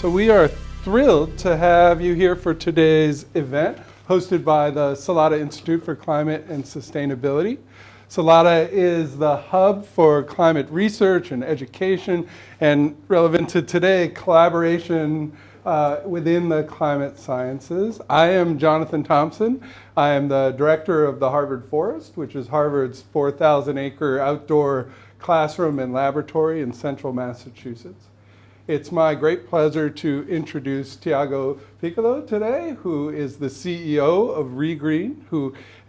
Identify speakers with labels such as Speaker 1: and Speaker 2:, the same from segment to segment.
Speaker 1: So we are thrilled to have you here for today's event, hosted by the Salata Institute for Climate and Sustainability. Salata is the hub for climate research and education, and relevant to today, collaboration within the climate sciences. I am Jonathan Thompson. I am the director of the Harvard Forest, which is Harvard's 4,000-acre outdoor classroom and laboratory in central Massachusetts. It's my great pleasure to introduce Thiago Picolo today, who is the CEO of re.green,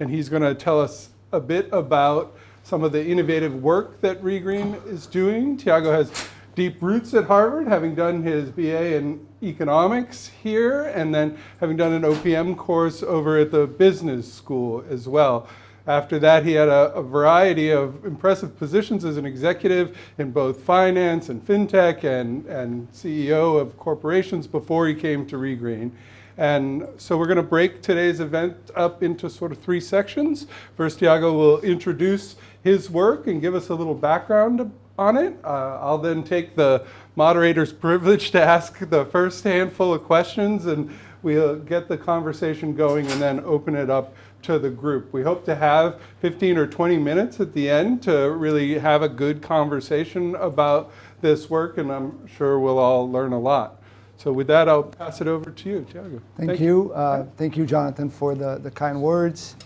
Speaker 1: and he's going to tell us a bit about some of the innovative work that re.green is doing. Thiago has deep roots at Harvard, having done his BA in economics here, and then having done an OPM course over at the business school as well. After that, he had a variety of impressive positions as an executive in both finance and fintech and CEO of corporations before he came to re.green. And so we're going to break today's event up into sort of three sections. First, Thiago will introduce his work and give us a little background on it. I'll then take the moderator's privilege to ask the first handful of questions, and we'll get the conversation going and then open it up to the group. We hope to have 15 or 20 minutes at the end to really have a good conversation about this work, and I'm sure we'll all learn a lot. So with that, I'll pass it over to you, Thiago.
Speaker 2: Thank you. Thank you, Jonathan, for the kind words.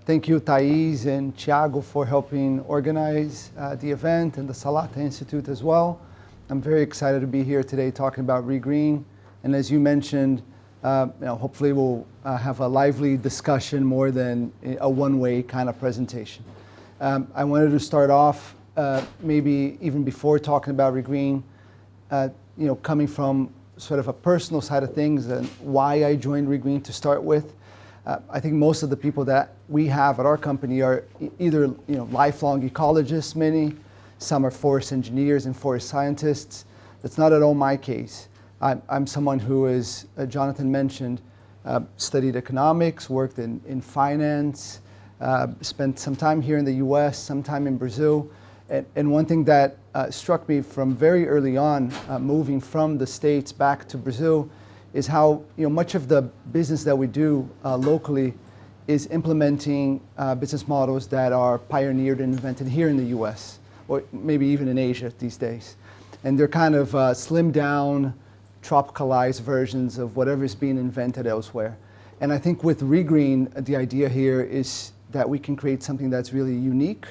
Speaker 2: Thank you, Thais and Thiago, for helping organize the event, and the Salata Institute as well. I'm very excited to be here today talking about re.green. And as you mentioned, hopefully we'll have a lively discussion more than a one-way kind of presentation. I wanted to start off, maybe even before talking about re.green, coming from sort of a personal side of things and why I joined re.green to start with. I think most of the people that we have at our company are either lifelong ecologists, many, some are forest engineers and forest scientists. That's not at all my case. I'm someone who, as Jonathan mentioned, studied economics, worked in finance, spent some time here in the US, some time in Brazil. And one thing that struck me from very early on, moving from the States back to Brazil, is how much of the business that we do locally is implementing business models that are pioneered and invented here in the US, or maybe even in Asia these days. And they're kind of slimmed down, tropicalized versions of whatever is being invented elsewhere. And I think with re.green, the idea here is that we can create something that's really unique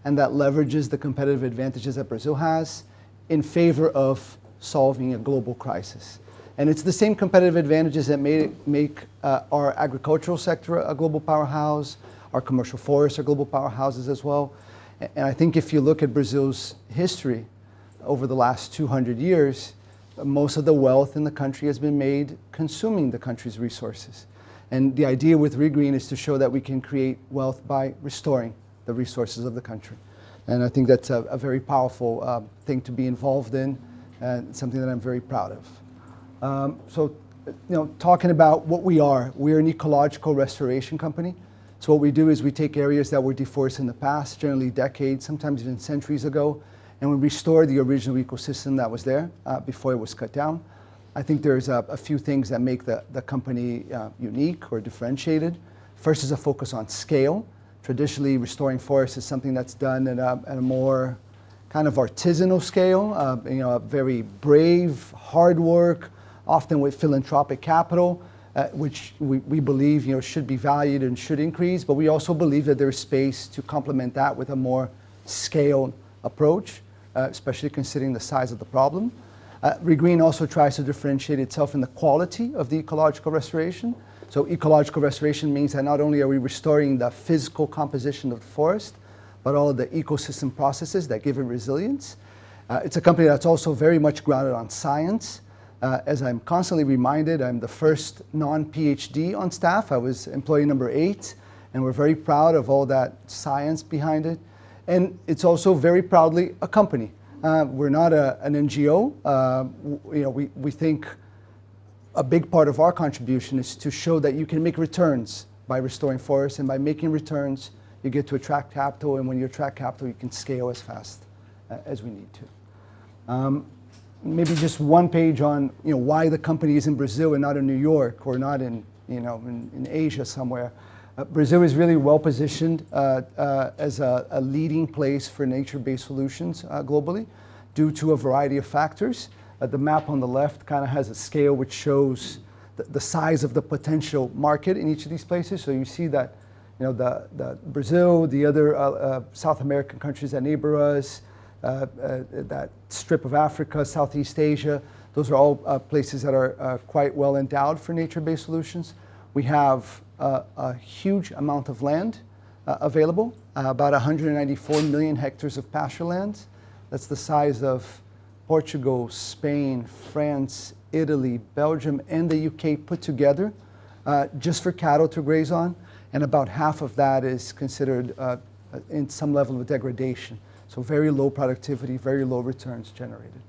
Speaker 2: and that leverages the competitive advantages that Brazil has in favor of solving a global crisis. And it's the same competitive advantages that make our agricultural sector a global powerhouse, our commercial forests are global powerhouses as well. And I think if you look at Brazil's history over the last 200 years, most of the wealth in the country has been made consuming the country's resources. And the idea with re.green is to show that we can create wealth by restoring the resources of the country. And I think that's a very powerful thing to be involved in, and something that I'm very proud of. Talking about what we're an ecological restoration company. So what we do is we take areas that were deforested in the past, generally decades, sometimes even centuries ago, and we restore the original ecosystem that was there before it was cut down. I think there's a few things that make the company unique or differentiated. First is a focus on scale. Traditionally, restoring forests is something that's done at a more kind of artisanal scale, very brave, hard work, often with philanthropic capital, which we believe should be valued and should increase. But we also believe that there's space to complement that with a more scaled approach, especially considering the size of the problem. re.green also tries to differentiate itself in the quality of the ecological restoration. So ecological restoration means that not only are we restoring the physical composition of the forest, but all of the ecosystem processes that give it resilience. It's a company that's also very much grounded on science. As I'm constantly reminded, I'm the first non-PhD on staff. I was employee number 8, and we're very proud of all that science behind it. And it's also very proudly a company. We're not an NGO. We think a big part of our contribution is to show that you can make returns by restoring forests, and by making returns, you get to attract capital, and when you attract capital, you can scale as fast as we need to. maybe just one page on why the company is in Brazil and not in New York or not in Asia somewhere. Brazil is really well positioned as a leading place for nature-based solutions globally due to a variety of factors. The map on the left kind of has a scale which shows the size of the potential market in each of these places. So you see that the Brazil, the other South American countries that neighbor us, that strip of Africa, Southeast Asia, those are all places that are quite well endowed for nature-based solutions. We have a huge amount of land available, about 194 million hectares of pasture lands. That's the size of Portugal, Spain, France, Italy, Belgium, and the UK put together, just for cattle to graze on. And about half of that is considered in some level of degradation. So very low productivity, very low returns generated.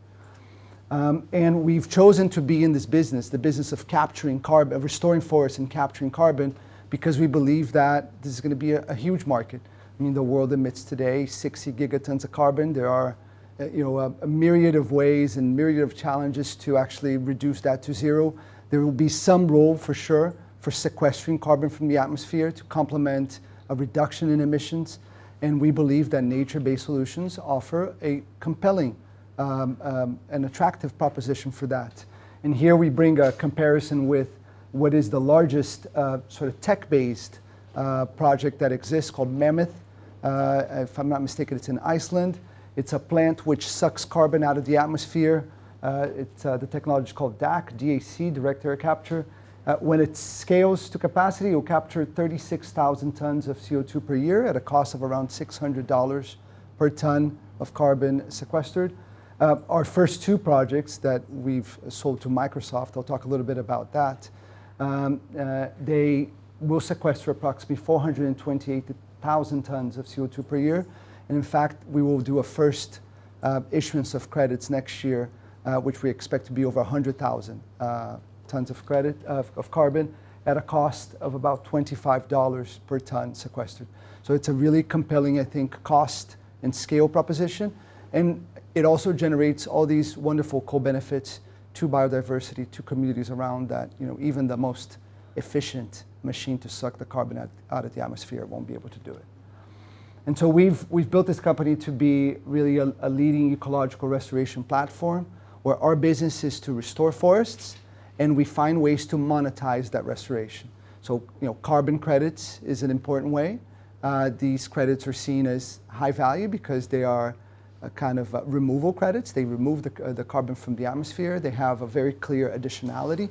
Speaker 2: And we've chosen to be in this business, the business of capturing carbon, of restoring forests and capturing carbon, because we believe that this is going to be a huge market. I mean, the world emits today 60 gigatons of carbon. There are a myriad of ways and myriad of challenges to actually reduce that to zero. There will be some role for sure for sequestering carbon from the atmosphere to complement a reduction in emissions. And we believe that nature-based solutions offer a compelling and attractive proposition for that. And here we bring a comparison with what is the largest sort of tech-based project that exists called Mammoth. If I'm not mistaken, it's in Iceland. It's a plant which sucks carbon out of the atmosphere. The technology is called DAC, direct air capture. When it scales to capacity, it will capture 36,000 tons of CO2 per year at a cost of around $600 per ton of carbon sequestered. Our first two projects that we've sold to Microsoft, I'll talk a little bit about that, they will sequester approximately 428,000 tons of CO2 per year. And in fact, we will do a first issuance of credits next year, which we expect to be over 100,000 tons of credit of carbon at a cost of about $25 per ton sequestered. So it's a really compelling, I think, cost and scale proposition. And it also generates all these wonderful co-benefits to biodiversity, to communities around that, even the most efficient machine to suck the carbon out of the atmosphere won't be able to do it. And so we've built this company to be really a leading ecological restoration platform where our business is to restore forests and we find ways to monetize that restoration. So, carbon credits is an important way. These credits are seen as high value because they are a kind of removal credits. They remove the carbon from the atmosphere. They have a very clear additionality.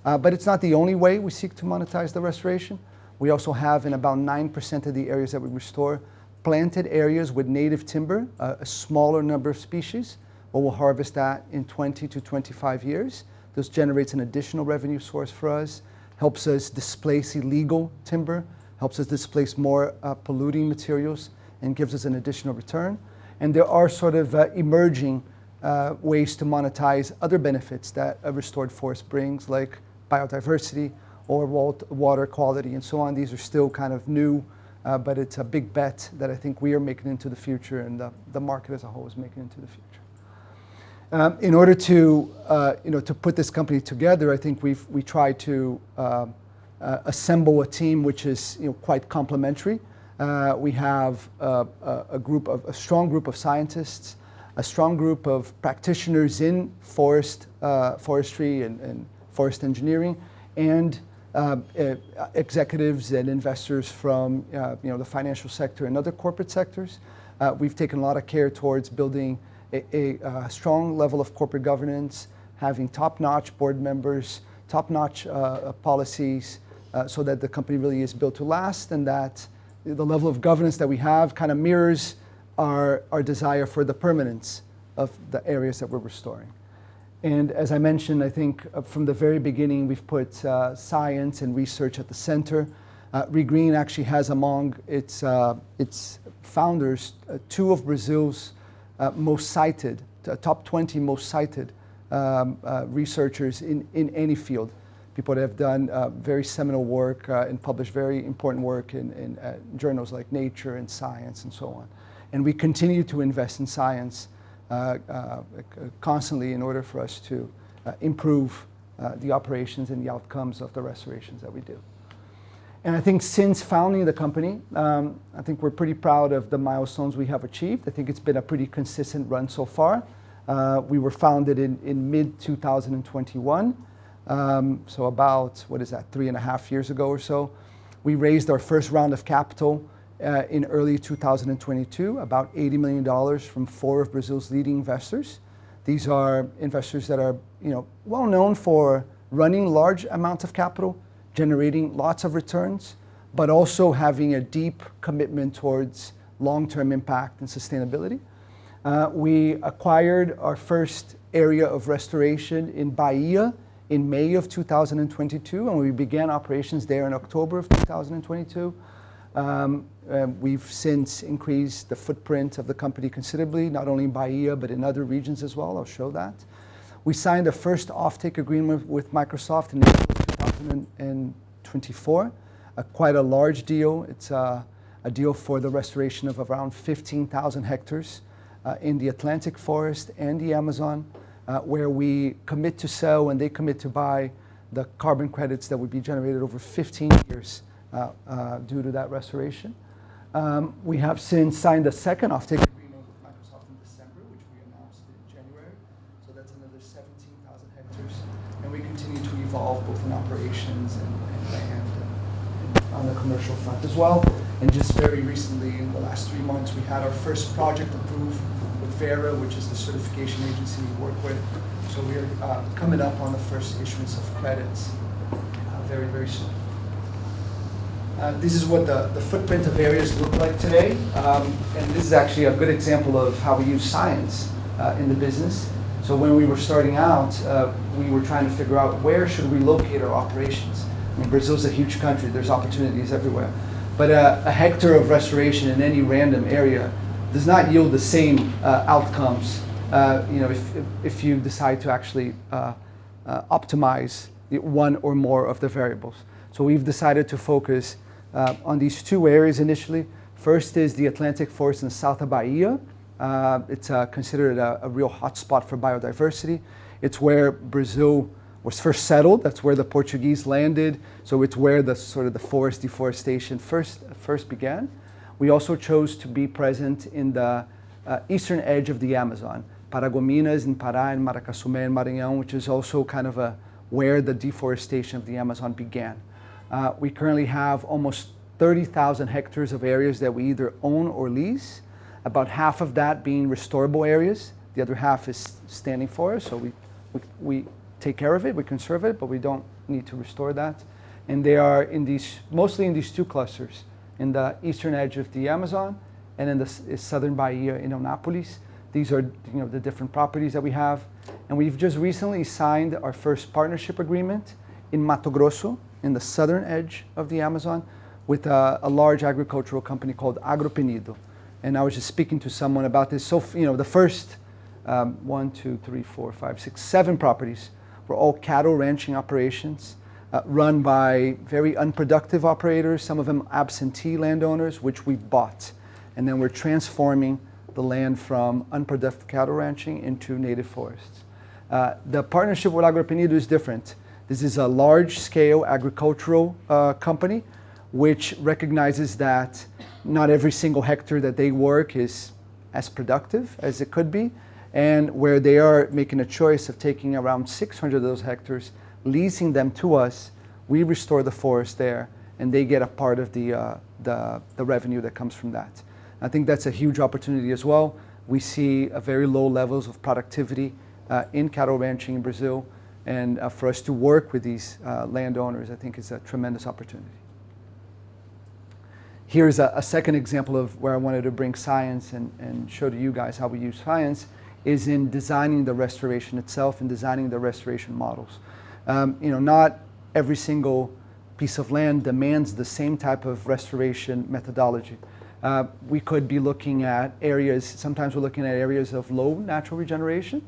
Speaker 2: But it's not the only way we seek to monetize the restoration. We also have, in about 9% of the areas that we restore, planted areas with native timber, a smaller number of species, but we'll harvest that in 20 to 25 years. This generates an additional revenue source for us, helps us displace illegal timber, helps us displace more polluting materials, and gives us an additional return. And there are sort of emerging ways to monetize other benefits that a restored forest brings, like biodiversity or water quality and so on. These are still kind of new, but it's a big bet that I think we are making into the future and the market as a whole is making into the future. In order to put this company together, I think we try to assemble a team which is quite complementary. We have a strong group of scientists, a strong group of practitioners in forestry and forest engineering, and executives and investors from the financial sector and other corporate sectors. We've taken a lot of care towards building a strong level of corporate governance, having top-notch board members, top-notch policies, so that the company really is built to last, and that the level of governance that we have kind of mirrors our desire for the permanence of the areas that we're restoring. And as I mentioned, I think from the very beginning, we've put science and research at the center. re.green actually has among its founders two of Brazil's most cited, top 20 most cited researchers in any field. People that have done very seminal work and published very important work in journals like Nature and Science and so on. And we continue to invest in science constantly in order for us to improve the operations and the outcomes of the restorations that we do. And I think since founding the company, I think we're pretty proud of the milestones we have achieved. I think it's been a pretty consistent run so far. We were founded in mid-2021, so about, 3.5 years ago or so. We raised our first round of capital in early 2022, about $80 million from 4 of Brazil's leading investors. These are investors that are well known for running large amounts of capital, generating lots of returns, but also having a deep commitment towards long-term impact and sustainability. We acquired our first area of restoration in Bahia in May of 2022, and we began operations there in October of 2022. We've since increased the footprint of the company considerably, not only in Bahia, but in other regions as well. I'll show that. We signed a first offtake agreement with Microsoft in April 2024, quite a large deal. It's a deal for the restoration of around 15,000 hectares in the Atlantic forest and the Amazon, where we commit to sell and they commit to buy the carbon credits that would be generated over 15 years due to that restoration. We have since signed a second offtake agreement with Microsoft in December, which we announced in January. So that's another 17,000 hectares. And we continue to evolve both in operations and land and on the commercial front as well. And just very recently, in the last 3 months, we had our first project approved with Vera, which is the certification agency we work with. So we're coming up on the first issuance of credits very, very soon. This is what the footprint of areas look like today. And this is actually a good example of how we use science in the business. So when we were starting out, we were trying to figure out where should we locate our operations. I mean, Brazil's a huge country. There's opportunities everywhere. But a hectare of restoration in any random area does not yield the same outcomes if you decide to actually optimize one or more of the variables. So we've decided to focus on these 2 areas initially. First is the Atlantic forest in Salata, Bahia. It's considered a real hotspot for biodiversity. It's where Brazil was first settled. That's where the Portuguese landed. So it's where the forest deforestation first began. We also chose to be present in the eastern edge of the Amazon, Paragominas in Pará and Maracasumé in Maranhão, which is also kind of where the deforestation of the Amazon began. We currently have almost 30,000 hectares of areas that we either own or lease, about half of that being restorable areas. The other half is standing forest, so we take care of it, we conserve it, but we don't need to restore that. And they are mostly in these 2 clusters, in the eastern edge of the Amazon and in the southern Bahia in Anápolis. These are the different properties that we have. And we've just recently signed our first partnership agreement in Mato Grosso, in the southern edge of the Amazon, with a large agricultural company called Agropenido. And I was just speaking to someone about this. So, the first 1, 2, 3, 4, 5, 6, 7 properties were all cattle ranching operations run by very unproductive operators, some of them absentee landowners, which we bought. And then we're transforming the land from unproductive cattle ranching into native forests. The partnership with Agropenido is different. This is a large-scale agricultural company which recognizes that not every single hectare that they work is as productive as it could be, and where they are making a choice of taking around 600 of those hectares, leasing them to us. We restore the forest there, and they get a part of the revenue that comes from that. I think that's a huge opportunity as well. We see very low levels of productivity in cattle ranching in Brazil, and for us to work with these landowners, I think is a tremendous opportunity. Here's a second example of where I wanted to bring science and show to you guys how we use science, is in designing the restoration itself and designing the restoration models. Not every single piece of land demands the same type of restoration methodology. We could be looking at areas, sometimes we're looking at areas of low natural regeneration,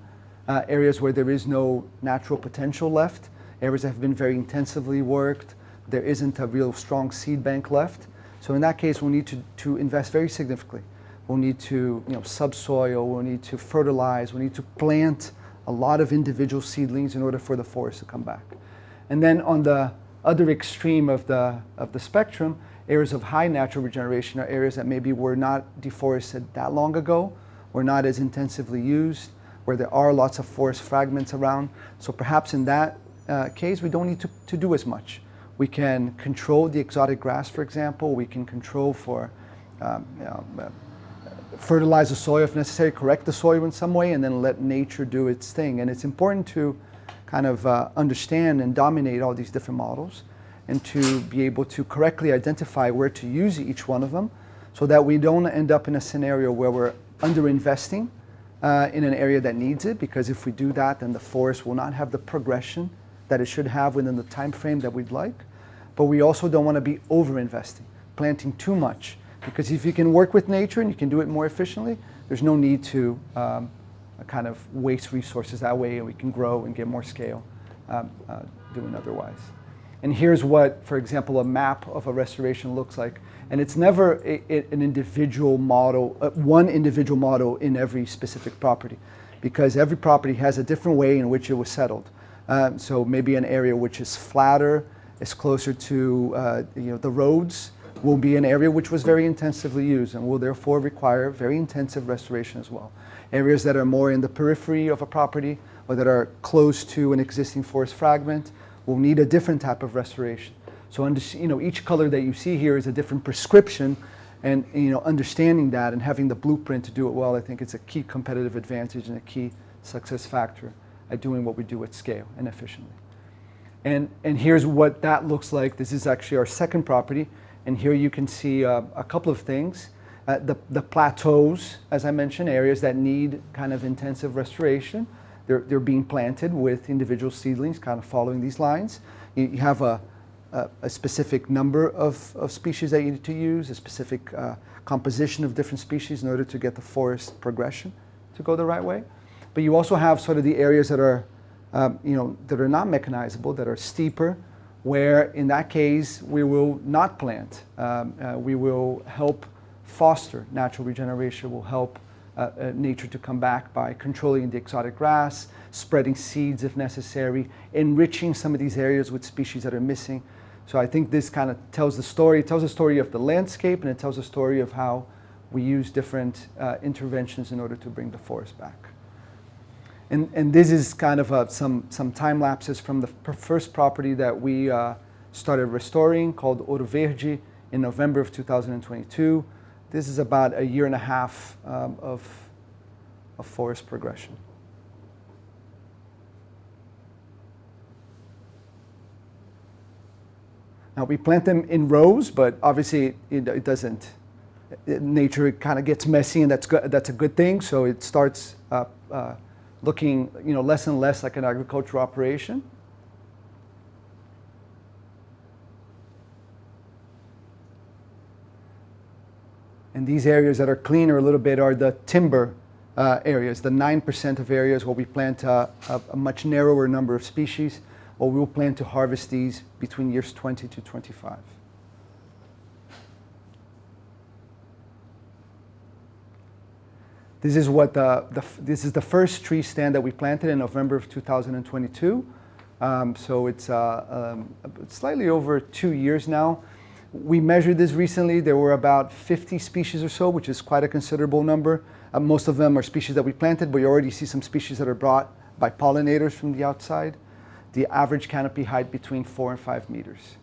Speaker 2: areas where there is no natural potential left, areas that have been very intensively worked, there isn't a real strong seed bank left. So in that case, we need to invest very significantly. we'll need to subsoil, we'll need to fertilize, we'll need to plant a lot of individual seedlings in order for the forest to come back. And then on the other extreme of the spectrum, areas of high natural regeneration are areas that maybe were not deforested that long ago, were not as intensively used, where there are lots of forest fragments around. So perhaps in that case, we don't need to do as much. We can control the exotic grass, for example. We can control for fertilize the soil if necessary, correct the soil in some way, and then let nature do its thing. And it's important to kind of understand and dominate all these different models and to be able to correctly identify where to use each one of them so that we don't end up in a scenario where we're underinvesting in an area that needs it, because if we do that, then the forest will not have the progression that it should have within the time frame that we'd like. But we also don't want to be over-investing, planting too much, because if you can work with nature and you can do it more efficiently, there's no need to kind of waste resources that way, and we can grow and get more scale doing otherwise. And here's what, for example, a map of a restoration looks like. And it's never an individual model, one individual model in every specific property, because every property has a different way in which it was settled. So maybe an area which is flatter, is closer to the roads, will be an area which was very intensively used and will therefore require very intensive restoration as well. Areas that are more in the periphery of a property or that are close to an existing forest fragment will need a different type of restoration. So each color that you see here is a different prescription, and understanding that and having the blueprint to do it well, I think it's a key competitive advantage and a key success factor at doing what we do at scale and efficiently. And here's what that looks like. This is actually our second property, and here you can see a couple of things. The plateaus, as I mentioned, areas that need kind of intensive restoration. They're being planted with individual seedlings, kind of following these lines. You have a specific number of species that you need to use, a specific composition of different species in order to get the forest progression to go the right way. But you also have sort of the areas that are, that are not mechanizable, that are steeper, where in that case we will not plant. We will help foster natural regeneration, will help nature to come back by controlling the exotic grass, spreading seeds if necessary, enriching some of these areas with species that are missing. So I think this kind of tells the story. It tells the story of the landscape, and it tells the story of how we use different interventions in order to bring the forest back. And this is kind of some time lapses from the first property that we started restoring, called Ouro Verde, in November of 2022. This is about a year and a half of forest progression. Now we plant them in rows, but obviously it doesn't. Nature kind of gets messy, and that's a good thing. So it starts looking, less and less like an agricultural operation. And these areas that are cleaner a little bit are the timber areas, the 9% of areas where we plant a much narrower number of species, or we will plan to harvest these between years 20 to 25. This is what this is the first tree stand that we planted in November of 2022. So it's slightly over 2 years now. We measured this recently. There were about 50 species or so, which is quite a considerable number. Most of them are species that we planted, but you already see some species that are brought by pollinators from the outside. The average canopy height between 4 and 5 meters.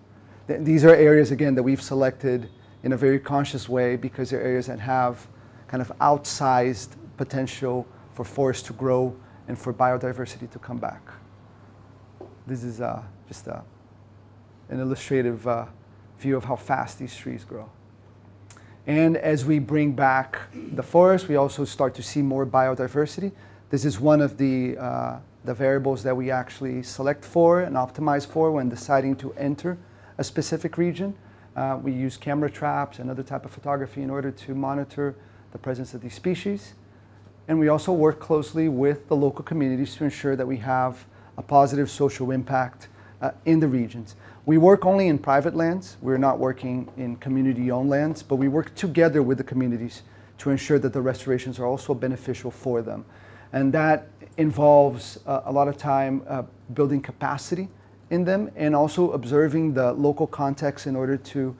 Speaker 2: These are areas, again, that we've selected in a very conscious way because they're areas that have kind of outsized potential for forests to grow and for biodiversity to come back. This is just an illustrative view of how fast these trees grow. And as we bring back the forest, we also start to see more biodiversity. This is one of the variables that we actually select for and optimize for when deciding to enter a specific region. We use camera traps and other type of photography in order to monitor the presence of these species. And we also work closely with the local communities to ensure that we have a positive social impact in the regions. We work only in private lands. We're not working in community-owned lands, but we work together with the communities to ensure that the restorations are also beneficial for them. And that involves a lot of time building capacity in them and also observing the local context in order to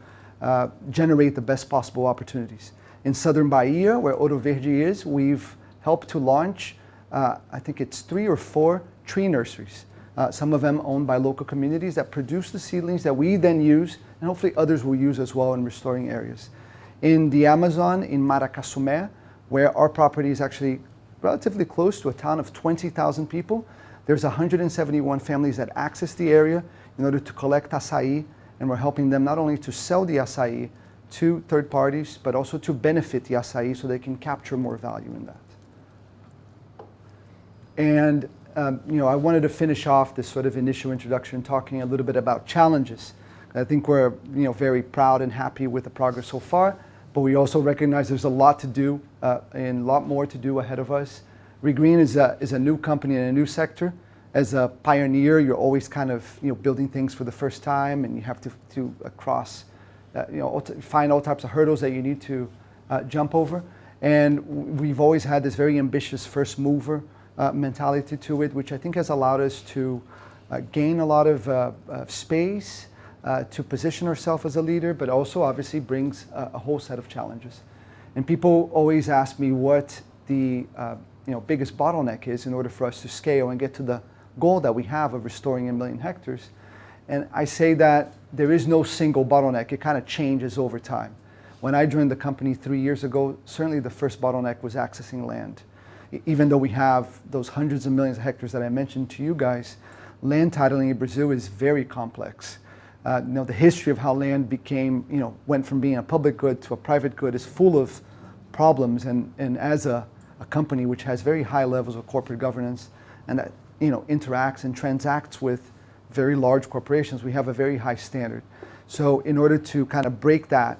Speaker 2: generate the best possible opportunities. In Southern Bahia, where Ouro Verde is, we've helped to launch, I think it's 3 or 4 tree nurseries. Some of them owned by local communities that produce the seedlings that we then use, and hopefully others will use as well in restoring areas. In the Amazon, in Maracasumé, where our property is actually relatively close to a town of 20,000 people, there's 171 families that access the area in order to collect acai, and we're helping them not only to sell the acai to third parties, but also to benefit the acai so they can capture more value in that. And I wanted to finish off this sort of initial introduction talking a little bit about challenges. I think we're very proud and happy with the progress so far, but we also recognize there's a lot to do and a lot more to do ahead of us. re.green is a new company in a new sector. As a pioneer, you're always kind of building things for the first time, and you have to cross, find all types of hurdles that you need to jump over. And we've always had this very ambitious first mover mentality to it, which I think has allowed us to gain a lot of space to position ourselves as a leader, but also obviously brings a whole set of challenges. And people always ask me what the biggest bottleneck is in order for us to scale and get to the goal that we have of restoring 1 million hectares. And I say that there is no single bottleneck. It kind of changes over time. When I joined the company 3 years ago, certainly the first bottleneck was accessing land. Even though we have those hundreds of millions of hectares that I mentioned to you guys, land titling in Brazil is very complex. The history of how land went from being a public good to a private good is full of problems. And as a company which has very high levels of corporate governance and that interacts and transacts with very large corporations, we have a very high standard. So in order to kind of break that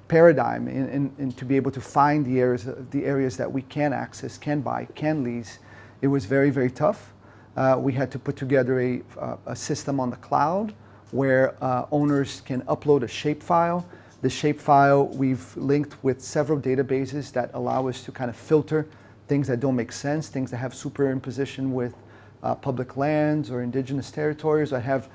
Speaker 2: paradigm and to be able to find the areas that we can access, can buy, can lease, it was very, very tough. We had to put together a system on the cloud where owners can upload a shapefile. The shapefile we've linked with several databases that allow us to kind of filter things that don't make sense, things that have superimposition with public lands or indigenous territories that have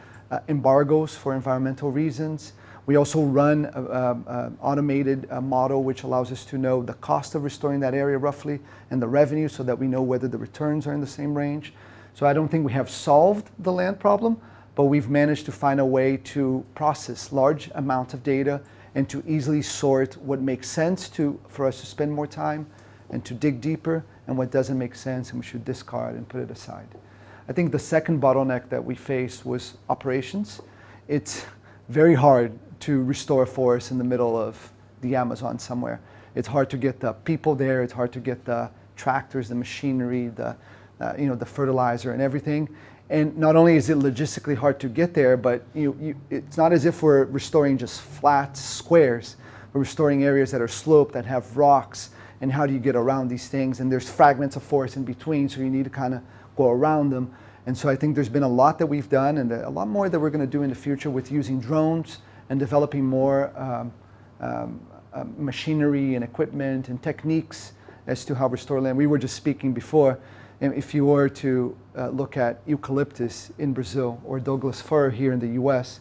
Speaker 2: embargoes for environmental reasons. We also run an automated model which allows us to know the cost of restoring that area roughly and the revenue so that we know whether the returns are in the same range. So I don't think we have solved the land problem, but we've managed to find a way to process large amounts of data and to easily sort what makes sense for us to spend more time and to dig deeper, and what doesn't make sense and we should discard and put it aside. I think the second bottleneck that we faced was operations. It's very hard to restore a forest in the middle of the Amazon somewhere. It's hard to get the people there, it's hard to get the tractors, the machinery, the fertilizer and everything. And not only is it logistically hard to get there, but it's not as if we're restoring just flat squares. We're restoring areas that are sloped, that have rocks, and how do you get around these things? And there's fragments of forest in between, so you need to kind of go around them. And so I think there's been a lot that we've done and a lot more that we're going to do in the future with using drones and developing more machinery and equipment and techniques as to how to restore land. We were just speaking before, and if you were to look at eucalyptus in Brazil or Douglas fir here in the US,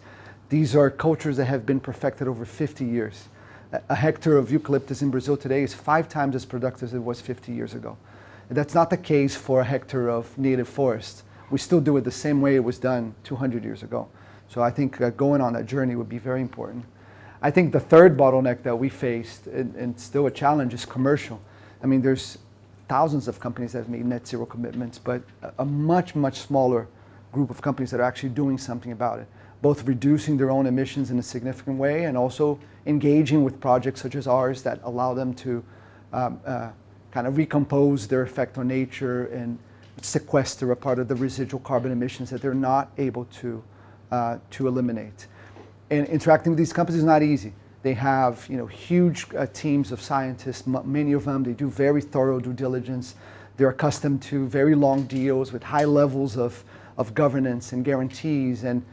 Speaker 2: these are cultures that have been perfected over 50 years. A hectare of eucalyptus in Brazil today is 5 times as productive as it was 50 years ago. And that's not the case for a hectare of native forest. We still do it the same way it was done 200 years ago. So I think going on that journey would be very important. I think the third bottleneck that we faced, and still a challenge, is commercial. I mean, there's thousands of companies that have made net zero commitments, but a much, much smaller group of companies that are actually doing something about it, both reducing their own emissions in a significant way and also engaging with projects such as ours that allow them to kind of recompose their effect on nature and sequester a part of the residual carbon emissions that they're not able to eliminate. And interacting with these companies is not easy. They have huge teams of scientists, many of them. They do very thorough due diligence. They're accustomed to very long deals with high levels of governance and guarantees and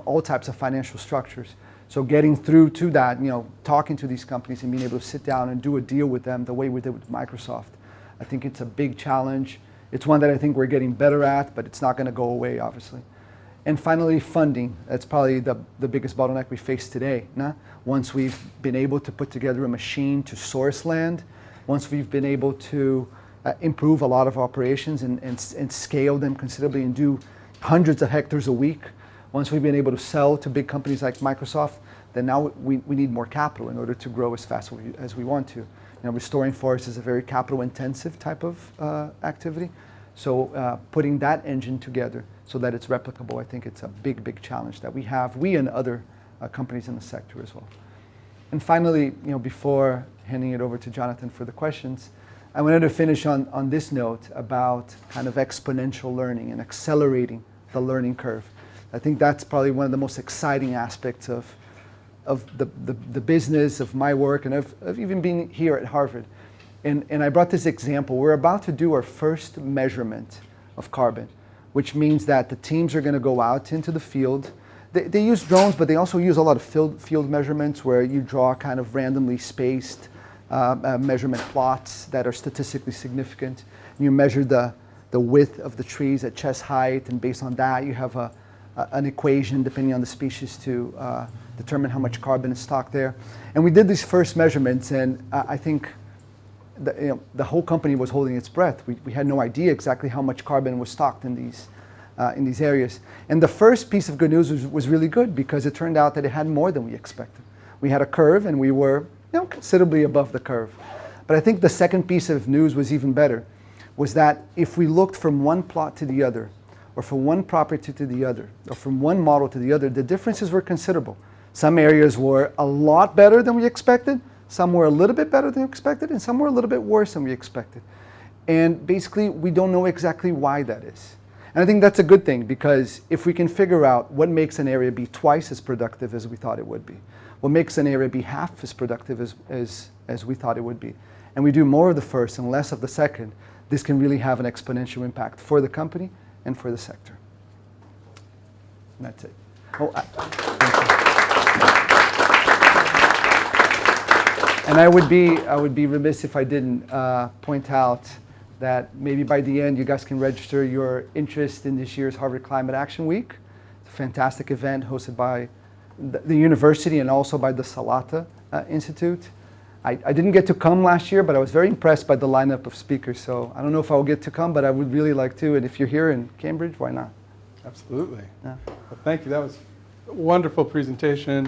Speaker 2: all types of financial structures. So getting through to that, talking to these companies and being able to sit down and do a deal with them the way we did with Microsoft, I think it's a big challenge. It's one that I think we're getting better at, but it's not going to go away, obviously. And finally, funding. That's probably the biggest bottleneck we face today. Once we've been able to put together a machine to source land, once we've been able to improve a lot of operations and scale them considerably and do hundreds of hectares a week, once we've been able to sell to big companies like Microsoft, then now we need more capital in order to grow as fast as we want to. Restoring forests is a very capital-intensive type of activity. So putting that engine together so that it's replicable, I think it's a big, big challenge that we and other companies in the sector as well. And finally, before handing it over to Jonathan for the questions, I wanted to finish on this note about kind of exponential learning and accelerating the learning curve. I think that's probably one of the most exciting aspects of the business, of my work, and of even being here at Harvard. And I brought this example. We're about to do our first measurement of carbon, which means that the teams are going to go out into the field. They use drones, but they also use a lot of field measurements where you draw kind of randomly spaced measurement plots that are statistically significant. You measure the width of the trees at chest height, and based on that, you have an equation depending on the species to determine how much carbon is stocked there. And we did these first measurements, and I think the whole company was holding its breath. We had no idea exactly how much carbon was stocked in these areas. And the first piece of good news was really good because it turned out that it had more than we expected. We had a curve, and we were considerably above the curve. But I think the second piece of news was even better, was that if we looked from one plot to the other, or from one property to the other, or from one model to the other, the differences were considerable. Some areas were a lot better than we expected, some were a little bit better than we expected, and some were a little bit worse than we expected. And basically, we don't know exactly why that is. And I think that's a good thing, because if we can figure out what makes an area be twice as productive as we thought it would be, what makes an area be half as productive as we thought it would be, and we do more of the first and less of the second, this can really have an exponential impact for the company and for the sector. And that's it. Thank you. And I would be remiss if I didn't point out that maybe by the end you guys can register your interest in this year's Harvard Climate Action Week. It's a fantastic event hosted by the university and also by the Salata Institute. I didn't get to come last year, but I was very impressed by the lineup of speakers. So I don't know if I'll get to come, but I would really like to. And if you're here in Cambridge, why not?
Speaker 1: Absolutely.
Speaker 2: Yeah.
Speaker 1: Well, thank you. That was a wonderful presentation.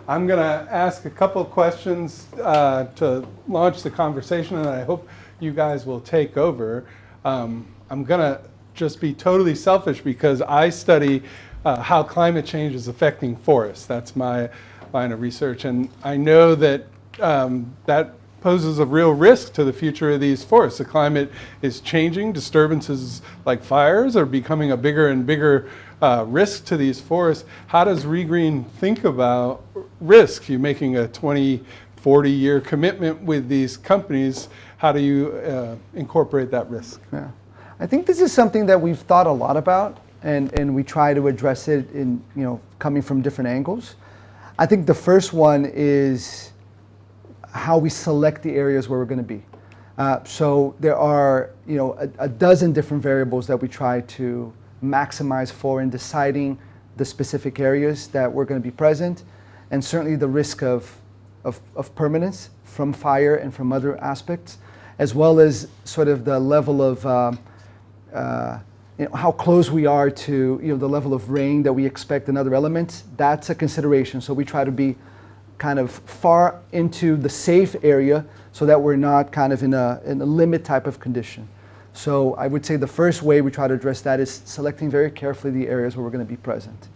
Speaker 1: I'm going to ask a couple of questions to launch the conversation, and I hope you guys will take over. I'm going to just be totally selfish because I study how climate change is affecting forests. That's my line of research, and I know that that poses a real risk to the future of these forests. The climate is changing. Disturbances like fires are becoming a bigger and bigger risk to these forests. How does re.green think about risk? You're making a 20, 40-year commitment with these companies. How do you incorporate that risk?
Speaker 2: Yeah. I think this is something that we've thought a lot about, and we try to address it in, coming from different angles. I think the first one is how we select the areas where we're going to be. So there are, a dozen different variables that we try to maximize for in deciding the specific areas that we're going to be present, and certainly the risk of permanence from fire and from other aspects, as well as sort of the level of how close we are to the level of rain that we expect and other elements. That's a consideration. So we try to be kind of far into the safe area so that we're not kind of in a limit type of condition. So I would say the first way we try to address that is selecting very carefully the areas where we're going to be present.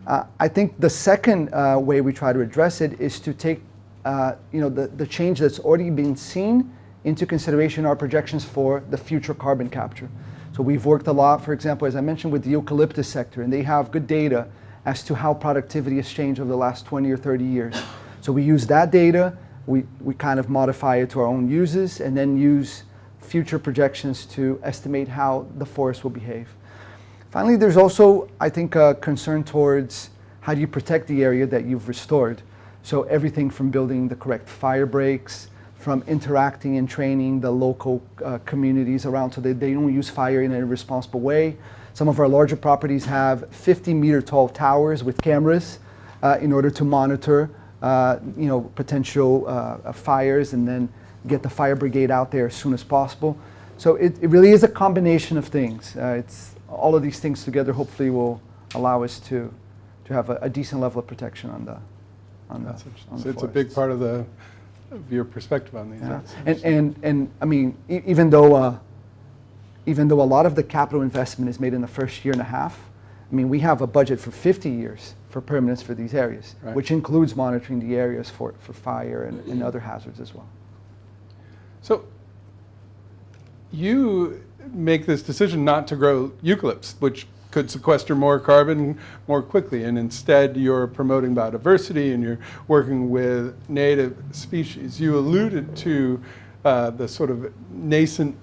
Speaker 2: I think the second way we try to address it is to take the change that's already been seen into consideration our projections for the future carbon capture. So we've worked a lot, for example, as I mentioned, with the eucalyptus sector, and they have good data as to how productivity has changed over the last 20 or 30 years. So we use that data, we kind of modify it to our own uses, and then use future projections to estimate how the forest will behave. Finally, there's also, I think, a concern towards how do you protect the area that you've restored? So everything from building the correct fire breaks, from interacting and training the local communities around so that they don't use fire in a irresponsible way. Some of our larger properties have 50-meter tall towers with cameras in order to monitor potential fires and then get the fire brigade out there as soon as possible. So it really is a combination of things. It's all of these things together hopefully will allow us to have a decent level of protection on the
Speaker 1: So it's a big part of your perspective on these.
Speaker 2: Yeah. And I mean, even though a lot of the capital investment is made in the first year and a half, I mean, we have a budget for 50 years for permanence for these areas,
Speaker 1: right,
Speaker 2: which includes monitoring the areas for fire and other hazards as well.
Speaker 1: So you make this decision not to grow eucalypts, which could sequester more carbon more quickly, and instead you're promoting biodiversity and you're working with native species. You alluded to the sort of nascent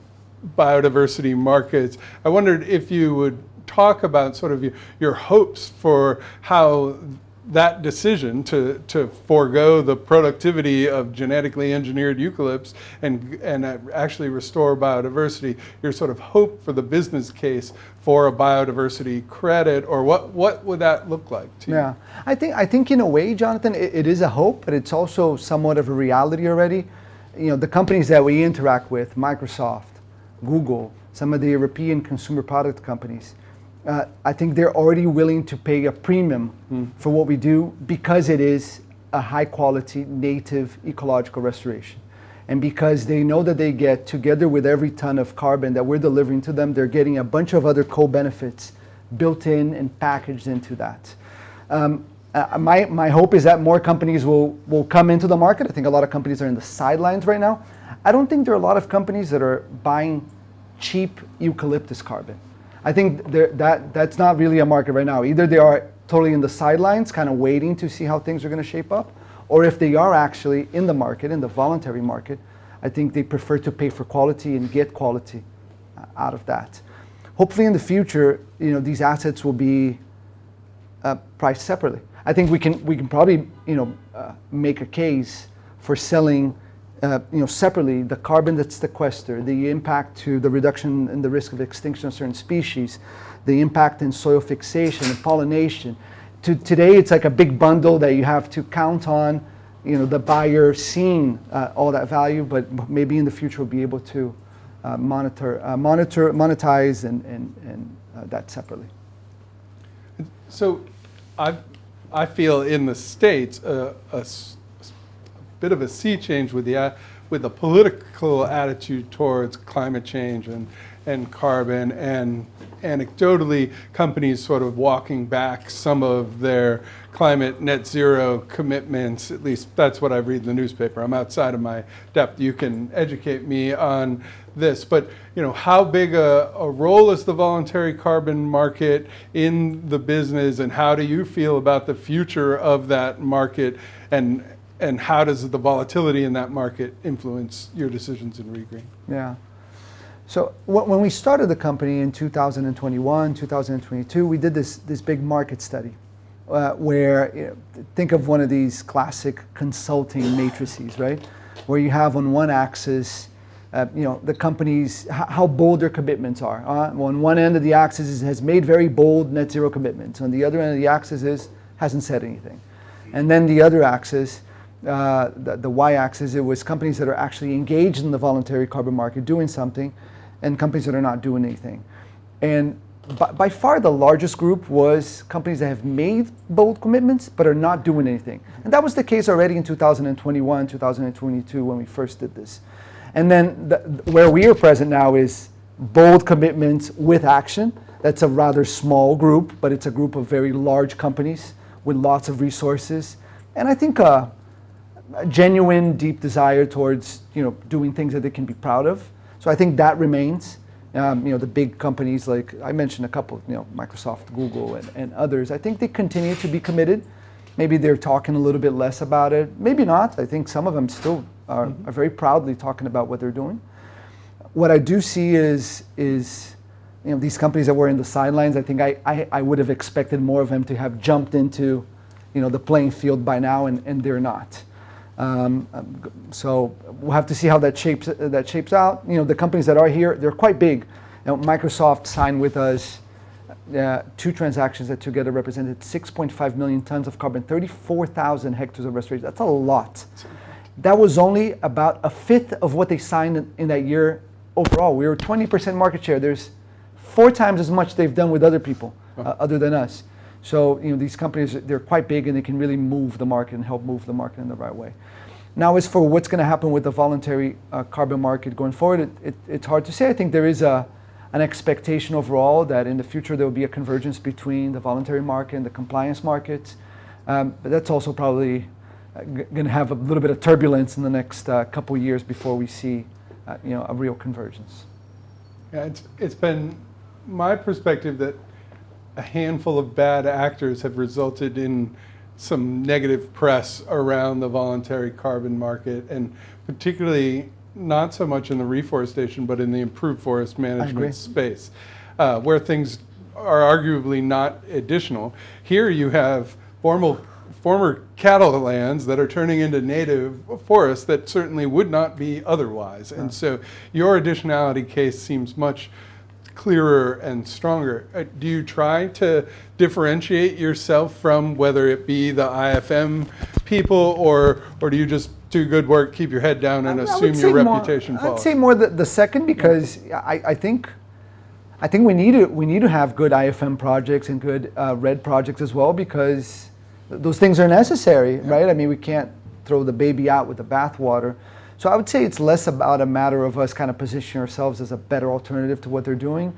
Speaker 1: biodiversity markets. I wondered if you would talk about sort of your hopes for how that decision to forego the productivity of genetically engineered eucalypts and actually restore biodiversity, your sort of hope for the business case for a biodiversity credit, or what would that look like to you?
Speaker 2: Yeah, I think in a way, Jonathan, it is a hope, but it's also somewhat of a reality already. You know, the companies that we interact with, Microsoft, Google, some of the European consumer product companies, I think they're already willing to pay a premium for what we do because it is a high quality native ecological restoration. And because they know that they get, together with every ton of carbon that we're delivering to them, they're getting a bunch of other co-benefits built in and packaged into that. My hope is that more companies will come into the market. I think a lot of companies are in the sidelines right now. I don't think there are a lot of companies that are buying cheap eucalyptus carbon. I think that's not really a market right now. Either they are totally in the sidelines, kind of waiting to see how things are going to shape up, or if they are actually in the market, in the voluntary market, I think they prefer to pay for quality and get quality out of that. Hopefully in the future, these assets will be priced separately. I think we can probably make a case for selling separately the carbon that's sequestered, the impact to the reduction in the risk of extinction of certain species, the impact in soil fixation and pollination. Today it's like a big bundle that you have to count on, the buyer seeing all that value, but maybe in the future we'll be able to monetize and that separately.
Speaker 1: So I feel in the States a bit of a sea change with the political attitude towards climate change and carbon, and anecdotally companies sort of walking back some of their climate net zero commitments. At least that's what I read in the newspaper. I'm outside of my depth. You can educate me on this, but how big a role is the voluntary carbon market in the business, and how do you feel about the future of that market, and how does the volatility in that market influence your decisions in re.green?
Speaker 2: Yeah. So when we started the company in 2021, 2022, we did this big market study where, think of one of these classic consulting matrices, right? Where you have on one axis, the companies, how bold their commitments are. On one end of the axis has made very bold net zero commitments. On the other end of the axis hasn't said anything. And then the other axis, the y-axis, it was companies that are actually engaged in the voluntary carbon market doing something, and companies that are not doing anything. And by far the largest group was companies that have made bold commitments but are not doing anything. And that was the case already in 2021, 2022 when we first did this. And then where we are present now is bold commitments with action. That's a rather small group, but it's a group of very large companies with lots of resources. And I think a genuine, deep desire towards doing things that they can be proud of. So I think that remains. The big companies like I mentioned a couple, Microsoft, Google, and others. I think they continue to be committed. Maybe they're talking a little bit less about it. Maybe not. I think some of them still are very proudly talking about what they're doing. What I do see is these companies that were in the sidelines. I think I would have expected more of them to have jumped into the playing field by now, and they're not. So we'll have to see how that shapes out. The companies that are here, they're quite big. Microsoft signed with us 2 transactions that together represented 6.5 million tons of carbon, 34,000 hectares of restoration. That's a lot. That was only about a fifth of what they signed in that year overall. We were 20% market share. There's 4 times as much they've done with other people, other than us. So these companies, they're quite big, and they can really move the market and help move the market in the right way. Now, as for what's going to happen with the voluntary carbon market going forward, it's hard to say. I think there is an expectation overall that in the future there will be a convergence between the voluntary market and the compliance markets. But that's also probably going to have a little bit of turbulence in the next couple of years before we see a real convergence.
Speaker 1: Yeah, it's been my perspective that a handful of bad actors have resulted in some negative press around the voluntary carbon market, and particularly not so much in the reforestation, but in the improved forest management space, where things are arguably not additional. Here you have former cattle lands that are turning into native forests that certainly would not be otherwise. And so your additionality case seems much clearer and stronger. Do you try to differentiate yourself from whether it be the IFM people, or do you just do good work, keep your head down, and assume your reputation follows?
Speaker 2: I'd say more the second, because I think we need to have good IFM projects and good RED projects as well, because those things are necessary, right? I mean, we can't throw the baby out with the bathwater. So I would say it's less about a matter of us kind of positioning ourselves as a better alternative to what they're doing,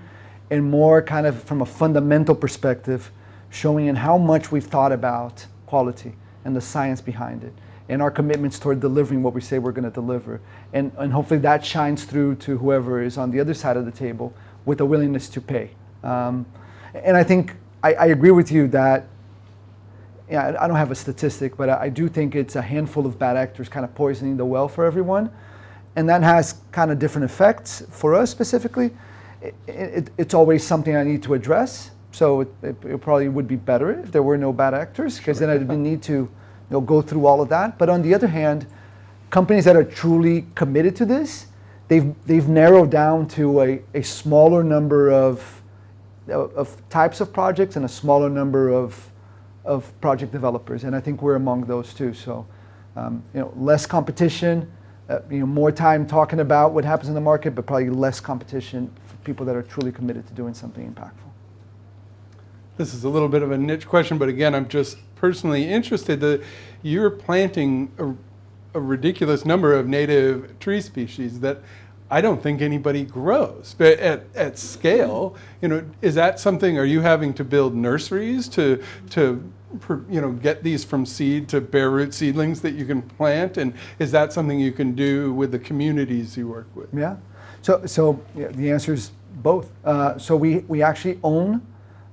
Speaker 2: and more kind of from a fundamental perspective, showing in how much we've thought about quality and the science behind it, and our commitments toward delivering what we say we're going to deliver. And hopefully that shines through to whoever is on the other side of the table with a willingness to pay. And I think I agree with you that, I don't have a statistic, but I do think it's a handful of bad actors kind of poisoning the well for everyone. And that has kind of different effects for us specifically. It's always something I need to address. So it probably would be better if there were no bad actors, because then I didn't need to go through all of that. But on the other hand, companies that are truly committed to this, they've narrowed down to a smaller number of types of projects and a smaller number of project developers, and I think we're among those too. So, less competition, more time talking about what happens in the market, but probably less competition for people that are truly committed to doing something impactful.
Speaker 1: This is a little bit of a niche question, but again, I'm just personally interested that you're planting a ridiculous number of native tree species that I don't think anybody grows. But at scale, is that something? Are you having to build nurseries to get these from seed to bare root seedlings that you can plant? And is that something you can do with the communities you work with?
Speaker 2: Yeah. So the answer is both. So we actually own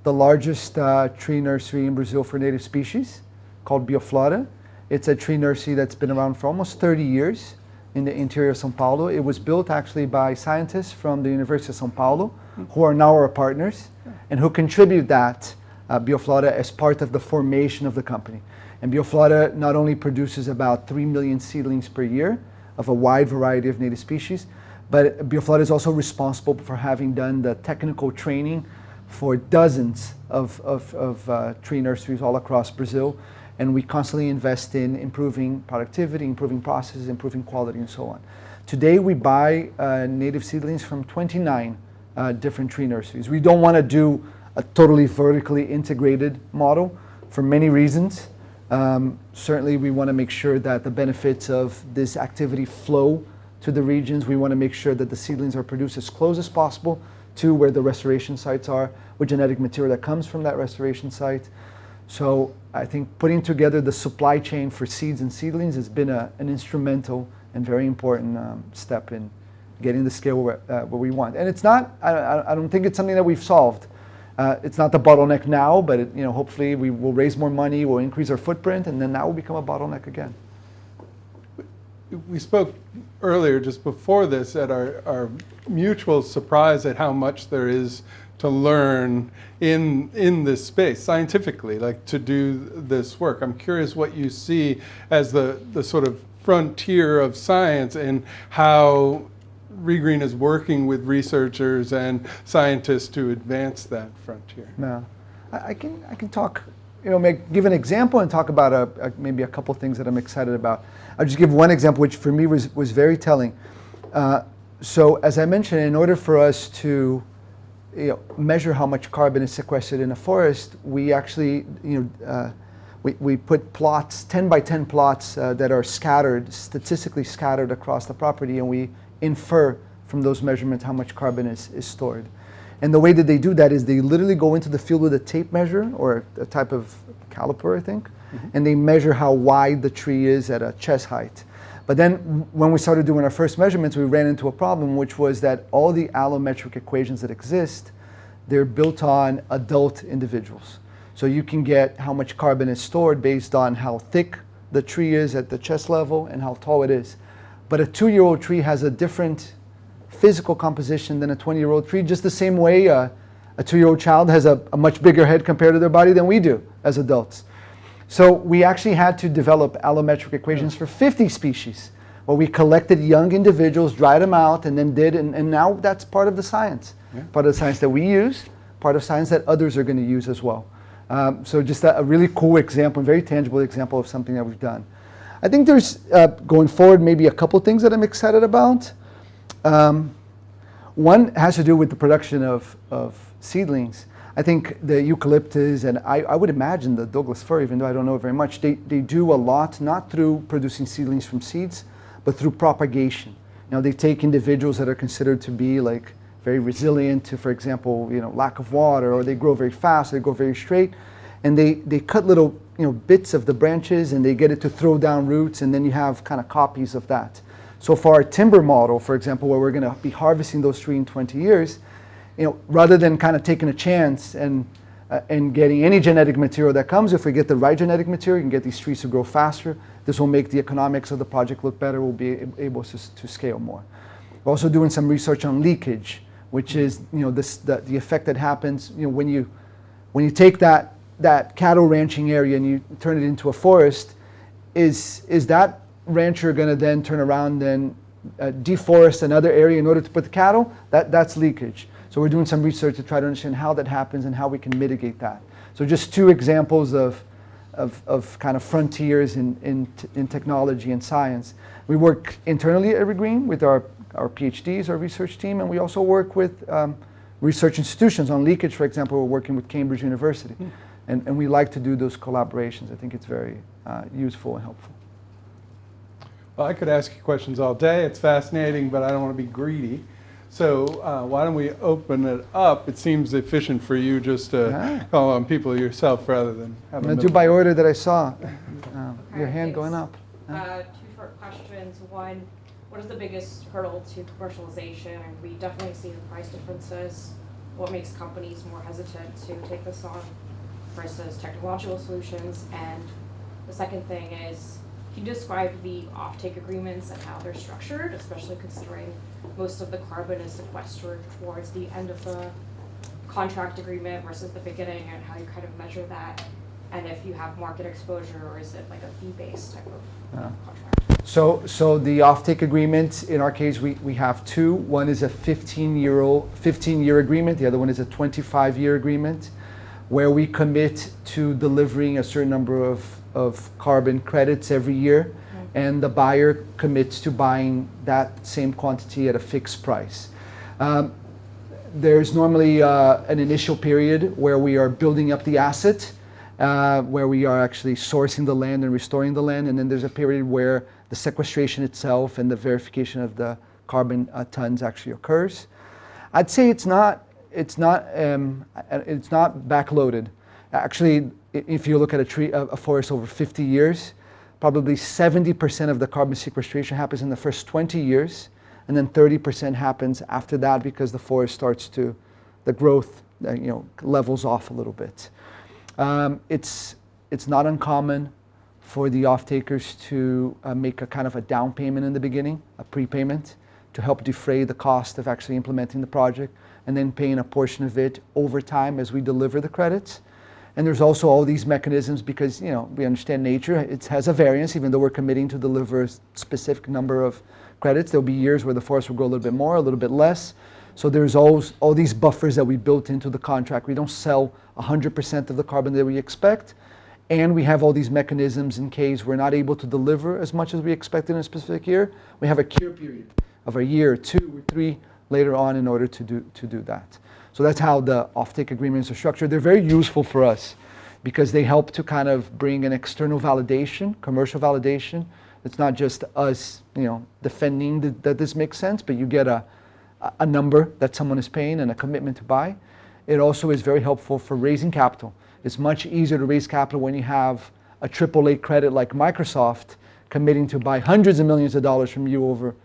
Speaker 2: the largest tree nursery in Brazil for native species, called Bioflora. It's a tree nursery that's been around for almost 30 years in the interior of São Paulo. It was built actually by scientists from the University of São Paulo, who are now our partners, and who contribute that Bioflora as part of the formation of the company. And Bioflora not only produces about 3 million seedlings per year of a wide variety of native species, but Bioflora is also responsible for having done the technical training for dozens of tree nurseries all across Brazil. And we constantly invest in improving productivity, improving processes, improving quality, and so on. Today we buy native seedlings from 29 different tree nurseries. We don't want to do a totally vertically integrated model for many reasons. Certainly we want to make sure that the benefits of this activity flow to the regions. We want to make sure that the seedlings are produced as close as possible to where the restoration sites are, with genetic material that comes from that restoration site. So I think putting together the supply chain for seeds and seedlings has been an instrumental and very important step in getting the scale where we want. And it's not, I don't think it's something that we've solved. It's not the bottleneck now, but hopefully we will raise more money, we'll increase our footprint, and then that will become a bottleneck again.
Speaker 1: we spoke earlier, just before this, at our mutual surprise at how much there is to learn in this space scientifically, like to do this work. I'm curious what you see as the sort of frontier of science and how re.green is working with researchers and scientists to advance that frontier.
Speaker 2: Yeah, I can talk, give an example and talk about maybe a couple things that I'm excited about. I'll just give one example, which for me was very telling. So as I mentioned, in order for us to measure how much carbon is sequestered in a forest, we actually, we put plots, 10 by 10 plots that are scattered, statistically scattered across the property, and we infer from those measurements how much carbon is stored. And the way that they do that is they literally go into the field with a tape measure, or a type of caliper, I think, and they measure how wide the tree is at a chest height. But then when we started doing our first measurements, we ran into a problem, which was that all the allometric equations that exist, they're built on adult individuals. So you can get how much carbon is stored based on how thick the tree is at the chest level and how tall it is. But a 2-year-old tree has a different physical composition than a 20-year-old tree, just the same way a 2-year-old child has a much bigger head compared to their body than we do as adults. So we actually had to develop allometric equations for 50 species, where we collected young individuals, dried them out, and then and now that's part of the science. Yeah. Part of the science that we use, part of science that others are going to use as well. So just a really cool example, a very tangible example of something that we've done. I think there's, going forward, maybe a couple things that I'm excited about. One has to do with the production of seedlings. I think the eucalyptus, and I would imagine the Douglas fir, even though I don't know very much, they do a lot, not through producing seedlings from seeds, but through propagation. They take individuals that are considered to be like very resilient to, for example, lack of water, or they grow very fast, they grow very straight, and they cut little bits of the branches, and they get it to throw down roots, and then you have kind of copies of that. So for our timber model, for example, where we're going to be harvesting those trees in 20 years, rather than kind of taking a chance and getting any genetic material that comes, if we get the right genetic material, you can get these trees to grow faster. This will make the economics of the project look better. We'll be able to scale more. We're also doing some research on leakage, which is the effect that happens when you take that cattle ranching area and you turn it into a forest. Is that rancher going to then turn around and deforest another area in order to put the cattle? That's leakage. So we're doing some research to try to understand how that happens and how we can mitigate that. So just two examples of kind of frontiers in technology and science. We work internally at re.green with our PhDs, our research team, and we also work with research institutions on leakage. For example, we're working with Cambridge University. And we like to do those collaborations. I think it's very useful and helpful.
Speaker 1: Well, I could ask you questions all day. It's fascinating, but I don't want to be greedy. So why don't we open it up? It seems efficient for you just to call on people yourself rather than have
Speaker 2: I'm going to do by order that I saw. Your hand
Speaker 3: thanks.
Speaker 2: going up.
Speaker 3: 2 short questions. One, what is the biggest hurdle to commercialization? And we definitely see the price differences. What makes companies more hesitant to take this on versus technological solutions? And the second thing is, can you describe the offtake agreements and how they're structured, especially considering most of the carbon is sequestered towards the end of the contract agreement versus the beginning, and how you kind of measure that, and if you have market exposure, or is it like a fee-based type of contract?
Speaker 2: So the offtake agreements, in our case, we have two. One is a 15-year agreement. The other one is a 25-year agreement, where we commit to delivering a certain number of carbon credits every year, and the buyer commits to buying that same quantity at a fixed price. There's normally an initial period where we are building up the asset, where we are actually sourcing the land and restoring the land, and then there's a period where the sequestration itself and the verification of the carbon tons actually occurs. I'd say it's not backloaded. Actually, if you look at a forest over 50 years, probably 70% of the carbon sequestration happens in the first 20 years, and then 30% happens after that, because the forest starts to, the growth levels off a little bit. It's not uncommon for the off-takers to make a kind of a down payment in the beginning, a prepayment, to help defray the cost of actually implementing the project, and then paying a portion of it over time as we deliver the credits. And there's also all these mechanisms because, you know, we understand nature. It has a variance, even though we're committing to deliver a specific number of credits. There'll be years where the forest will grow a little bit more, a little bit less. So there's always all these buffers that we built into the contract. We don't sell 100% of the carbon that we expect. And we have all these mechanisms in case we're not able to deliver as much as we expected in a specific year. We have a cure period of a year, 2 or 3 later on in order to do that. So that's how the offtake agreements are structured. They're very useful for us because they help to kind of bring an external validation, commercial validation. It's not just us, you know, defending that this makes sense, but you get a number that someone is paying and a commitment to buy. It also is very helpful for raising capital. It's much easier to raise capital when you have a AAA credit like Microsoft committing to buy hundreds of millions of dollars from you over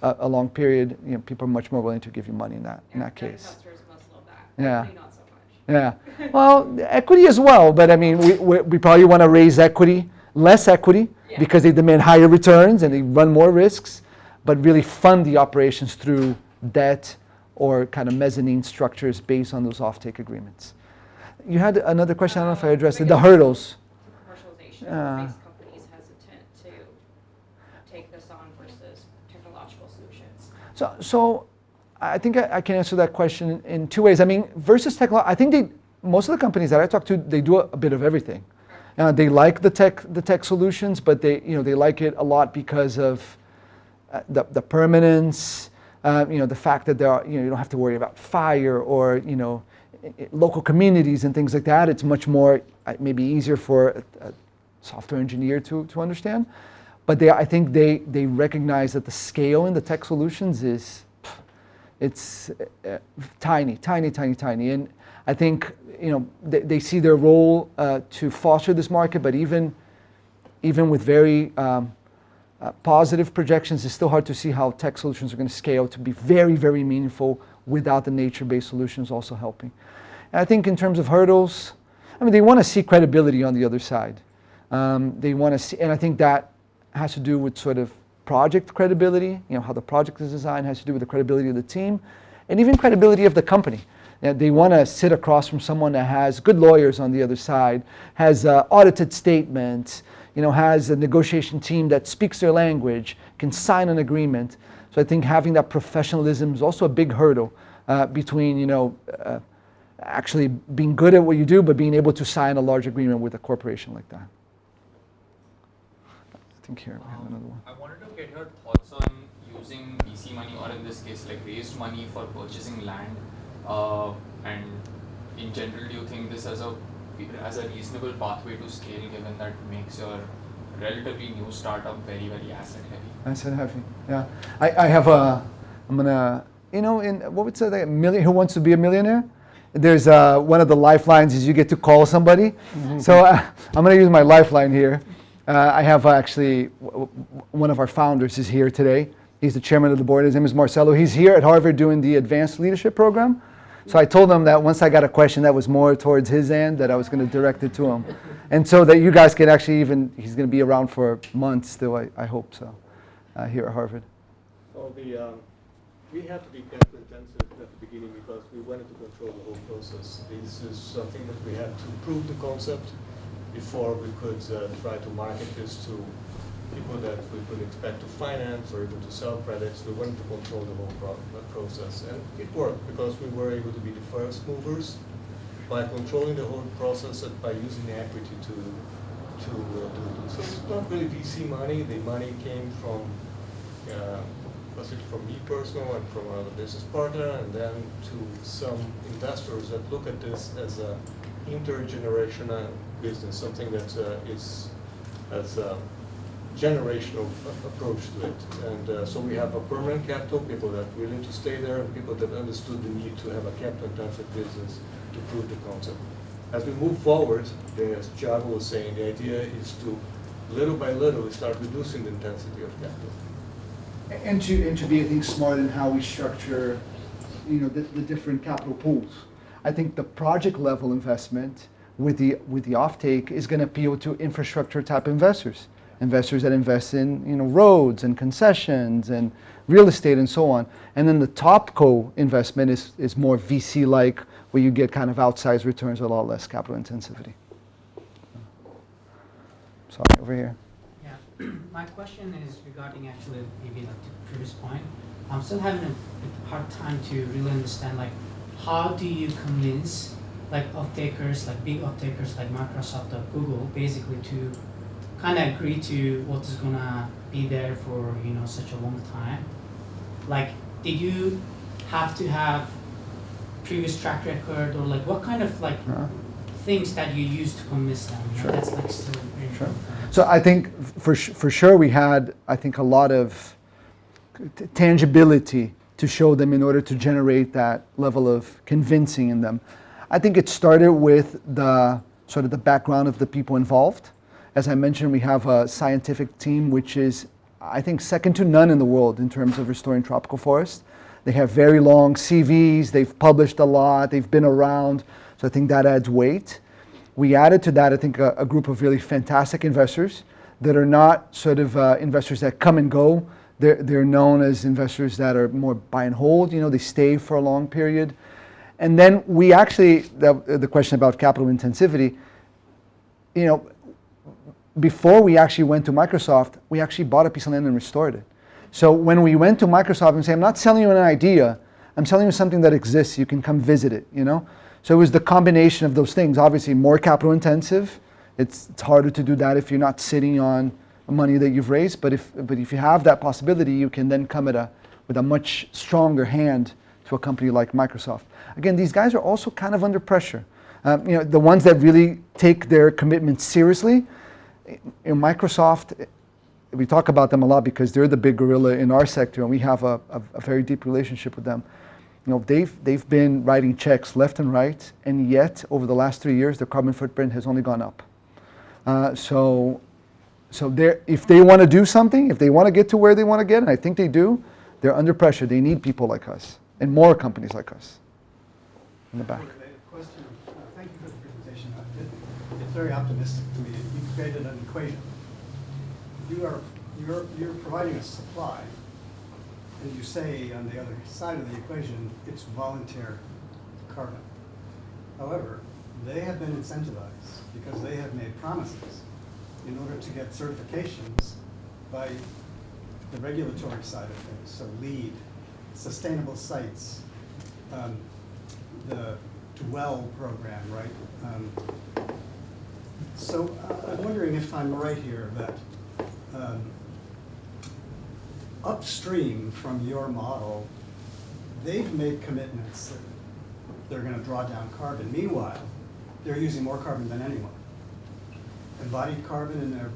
Speaker 2: a long period. You know, people are much more willing to give you money in that case.
Speaker 3: Investors must love that.
Speaker 2: Yeah.
Speaker 3: Equity, not so much.
Speaker 2: Yeah. Well, equity as well, but I mean, we probably want to raise less equity,
Speaker 3: Yeah.
Speaker 2: because they demand higher returns and they run more risks, but really fund the operations through debt or kind of mezzanine structures based on those offtake agreements. You had another question. I don't know if I addressed it. The hurdles.
Speaker 3: Commercialization
Speaker 2: Yeah.
Speaker 3: makes companies hesitant to take this on versus technological solutions.
Speaker 2: So I think I can answer that question in 2 ways. I mean, versus technology, I think most of the companies that I talk to, they do a bit of everything. They like the tech solutions, but they like it a lot because of the permanence, the fact that you don't have to worry about fire or local communities and things like that. It's much more maybe easier for a software engineer to understand. But I think they recognize that the scale in the tech solutions it's tiny. And I think they see their role to foster this market, but even with very positive projections, it's still hard to see how tech solutions are going to scale to be very, very meaningful without the nature-based solutions also helping. And I think in terms of hurdles, I mean, they want to see credibility on the other side. They want to see, and I think that has to do with sort of project credibility, how the project is designed has to do with the credibility of the team, and even credibility of the company. They want to sit across from someone that has good lawyers on the other side, has audited statements, has a negotiation team that speaks their language, can sign an agreement. So I think having that professionalism is also a big hurdle between, actually being good at what you do, but being able to sign a large agreement with a corporation like that. I think here we have another one.
Speaker 4: I wanted to get your thoughts on using VC money, or in this case, like raised money for purchasing land. And in general, do you think this as a reasonable pathway to scale, given that makes your relatively new startup very, very asset heavy?
Speaker 2: Asset heavy, yeah. I have I'm gonna, in what would say that Who Wants to Be a Millionaire? There's one of the lifelines is you get to call somebody. Mm-hmm. So I'm gonna use my lifeline here. I have actually one of our founders is here today. He's the chairman of the board. His name is Marcelo. He's here at Harvard doing the advanced leadership program. So I told him that once I got a question that was more towards his end, that I was going to direct it to him. And so that you guys can actually he's going to be around for months still, I hope so, here at Harvard.
Speaker 5: Well, we had to be capital intensive at the beginning because we wanted to control the whole process. This is something that we had to prove the concept before we could try to market this to people that we could expect to finance or even to sell credits. We wanted to control the whole process, and it worked because we were able to be the first movers by controlling the whole process and by using the equity to do this. So it's not really VC money. The money came from me personal and from another business partner, and then to some investors that look at this as a intergenerational business, something that has a generational approach to it. And so we have a permanent capital, people that are willing to stay there, and people that understood the need to have a capital-intensive business to prove the concept. As we move forward, as Thiago was saying, the idea is to, little by little, start reducing the intensity of capital.
Speaker 2: And to be, I think, smart in how we structure, the different capital pools. I think the project level investment with the offtake is going to appeal to infrastructure type investors, investors that invest in roads and concessions and real estate and so on. And then the topco investment is more VC-like, where you get kind of outsized returns, a lot less capital intensivity. Sorry, over here.
Speaker 6: Yeah, my question is regarding actually maybe like the previous point. I'm still having a hard time to really understand like how do you convince like off-takers, like big off-takers like Microsoft or Google, basically to kind of agree to what is gonna be there for such a long time. Like, did you have to have previous track record, or like what kind of like things that you use to convince them?
Speaker 2: Sure.
Speaker 6: That's like still very
Speaker 2: Sure.
Speaker 6: important.
Speaker 2: So I think for sure we had, I think, a lot of tangibility to show them in order to generate that level of convincing in them. I think it started with the sort of the background of the people involved. As I mentioned, we have a scientific team which is, I think, second to none in the world in terms of restoring tropical forests. They have very long CVs, they've published a lot, they've been around, so I think that adds weight. We added to that, I think, a group of really fantastic investors that are not sort of investors that come and go. They're known as investors that are more buy and hold, they stay for a long period. And then we actually, the question about capital intensivity, before we actually went to Microsoft, we actually bought a piece of land and restored it. So when we went to Microsoft and say, I'm not selling you an idea, I'm selling you something that exists, you can come visit it, So it was the combination of those things. Obviously more capital intensive. It's harder to do that if you're not sitting on money that you've raised, but if you have that possibility, you can then come with a much stronger hand to a company like Microsoft. Again, these guys are also kind of under pressure. The ones that really take their commitment seriously, Microsoft, we talk about them a lot because they're the big gorilla in our sector, and we have a very deep relationship with them. They've been writing checks left and right, and yet over the last 3 years, their carbon footprint has only gone up. So if they want to do something, if they want to get to where they want to get, and I think they do, they're under pressure. They need people like us and more companies like us. In the back.
Speaker 7: Question. Thank you for the presentation. It's very optimistic to me. You created an equation. You're providing a supply, and you say on the other side of the equation it's volunteer carbon. However, they have been incentivized because they have made promises in order to get certifications by the regulatory side of things. So LEED, sustainable sites, the Dwell program, right? So I'm wondering if I'm right here that upstream from your model, they've made commitments that they're going to draw down carbon. Meanwhile, they're using more carbon than anyone. Embodied carbon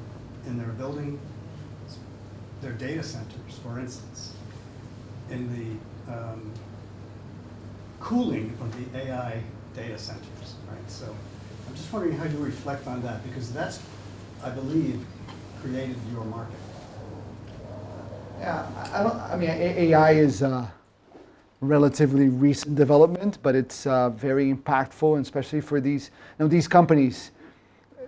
Speaker 7: in their building, their data centers, for instance, in the cooling of the AI data centers, right? So I'm just wondering how you reflect on that, because that's, I believe, created your market.
Speaker 2: Yeah, AI is a relatively recent development, but it's very impactful, and especially for these companies.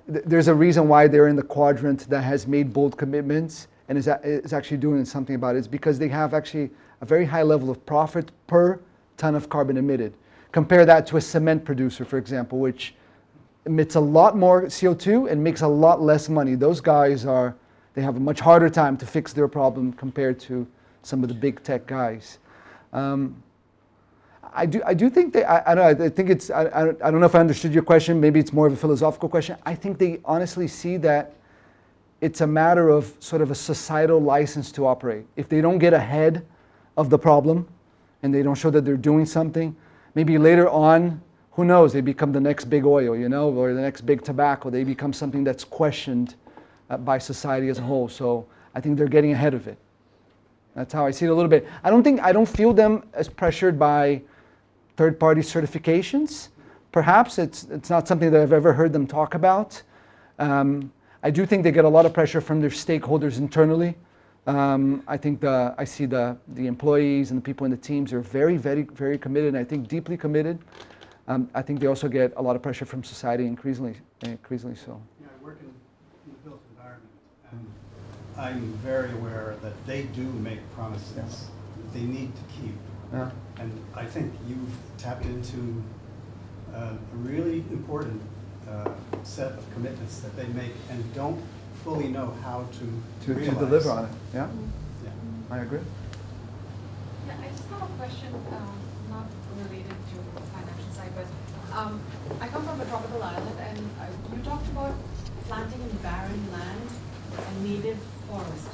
Speaker 2: There's a reason why they're in the quadrant that has made bold commitments and is actually doing something about it. It's because they have actually a very high level of profit per ton of carbon emitted. Compare that to a cement producer, for example, which emits a lot more CO2 and makes a lot less money. Those guys they have a much harder time to fix their problem compared to some of the big tech guys. I do think I don't know if I understood your question. Maybe it's more of a philosophical question. I think they honestly see that it's a matter of sort of a societal license to operate. If they don't get ahead of the problem and they don't show that they're doing something, maybe later on, who knows, they become the next big oil, or the next big tobacco. They become something that's questioned by society as a whole. So I think they're getting ahead of it. That's how I see it a little bit. I don't feel them as pressured by third-party certifications. Perhaps it's not something that I've ever heard them talk about. I do think they get a lot of pressure from their stakeholders internally. I think I see the employees and the people in the teams are very, very, very committed, and I think deeply committed. I think they also get a lot of pressure from society, increasingly so.
Speaker 7: Yeah, I work in the built environment, and I'm very aware that they do make promises that they need to keep.
Speaker 2: Yeah.
Speaker 7: And I think you've tapped into a really important set of commitments that they make and don't fully know how to
Speaker 2: To
Speaker 7: realize.
Speaker 2: deliver on it. Yeah,
Speaker 7: Yeah.
Speaker 2: I agree.
Speaker 8: Yeah, I just have a question, not related to the financial side, but I come from a tropical island, and you talked about planting in barren land and native forest,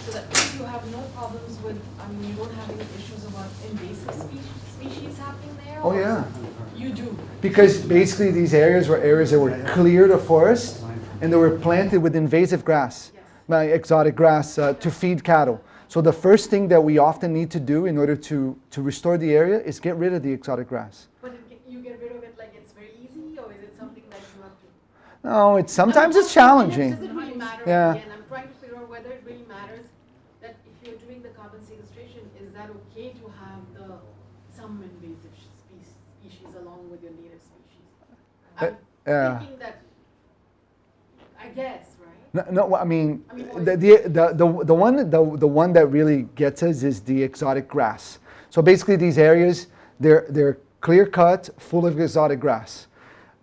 Speaker 8: so that you have no problems with, you don't have any issues about invasive species happening there?
Speaker 2: Oh
Speaker 8: or
Speaker 2: yeah,
Speaker 8: You do?
Speaker 2: because basically these areas were areas that were cleared of forest and they were planted with invasive grass, exotic grass to feed cattle. So the first thing that we often need to do in order to restore the area is get rid of the exotic grass.
Speaker 8: But you get rid of it like it's very easy, or is it something that you have to?
Speaker 2: No, sometimes it's challenging.
Speaker 8: Does it really matter?
Speaker 2: Yeah.
Speaker 8: Again, I'm trying to figure out whether it really matters that if you're doing the carbon sequestration, is that okay to have some invasive species along with your native species? I'm
Speaker 2: yeah.
Speaker 8: thinking that, I guess, right?
Speaker 2: No, I mean,
Speaker 8: I mean,
Speaker 2: the one that really gets us is the exotic grass. So basically, these areas they're clear cut, full of exotic grass.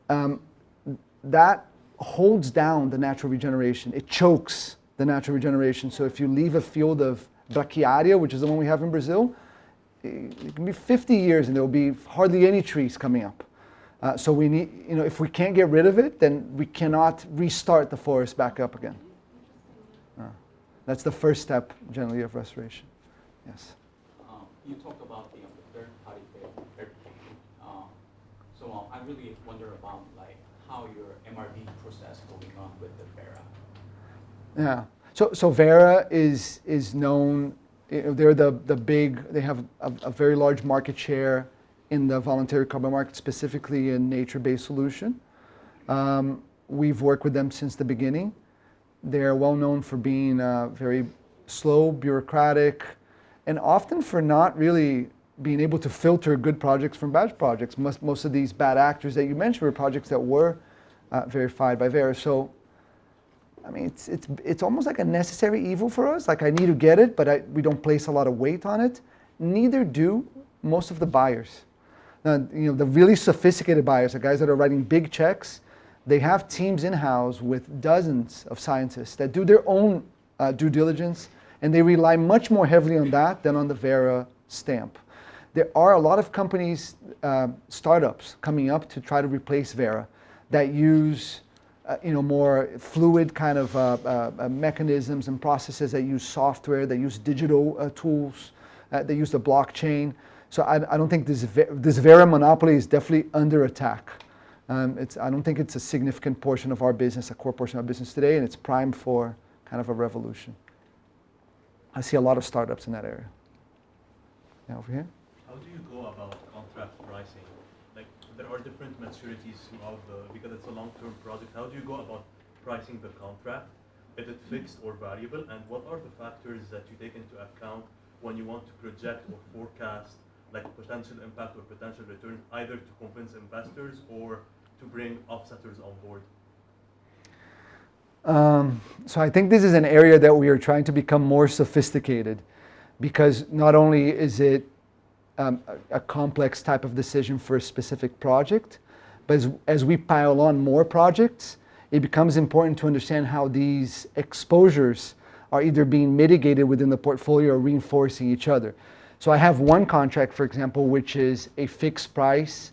Speaker 2: That holds down the natural regeneration. It chokes the natural regeneration. So if you leave a field of brachiaria, which is the one we have in Brazil, it can be 50 years and there will be hardly any trees coming up. So we need, if we can't get rid of it, then we cannot restart the forest back up again. That's the first step, generally, of restoration. Yes.
Speaker 9: You talked about the third-party verification. So I really wonder about how your MRV process going on with the Vera.
Speaker 2: Yeah. So Vera is known. They're the big. They have a very large market share in the voluntary carbon market, specifically in nature-based solution. We've worked with them since the beginning. They're well known for being very slow, bureaucratic, and often for not really being able to filter good projects from bad projects. Most of these bad actors that you mentioned were projects that were verified by Vera. So, I mean, it's almost like a necessary evil for us. Like, I need to get it, but we don't place a lot of weight on it. Neither do most of the buyers. Now, the really sophisticated buyers, the guys that are writing big checks, they have teams in-house with dozens of scientists that do their own due diligence, and they rely much more heavily on that than on the Vera stamp. There are a lot of companies, startups coming up to try to replace Vera that use more fluid kind of mechanisms and processes, that use software, that use digital tools, that use the blockchain. So I don't think this Vera monopoly is definitely under attack. I don't think it's a significant portion of our business, a core portion of our business today, and it's primed for kind of a revolution. I see a lot of startups in that area. Yeah, over here.
Speaker 10: How do you go about contract pricing? Like, there are different maturities throughout because it's a long-term project. How do you go about pricing the contract? Is it fixed or variable? And what are the factors that you take into account when you want to project or forecast like potential impact or potential return, either to convince investors or to bring offsetters on board?
Speaker 2: So I think this is an area that we are trying to become more sophisticated, because not only is it a complex type of decision for a specific project, but as we pile on more projects, it becomes important to understand how these exposures are either being mitigated within the portfolio or reinforcing each other. So I have one contract, for example, which is a fixed price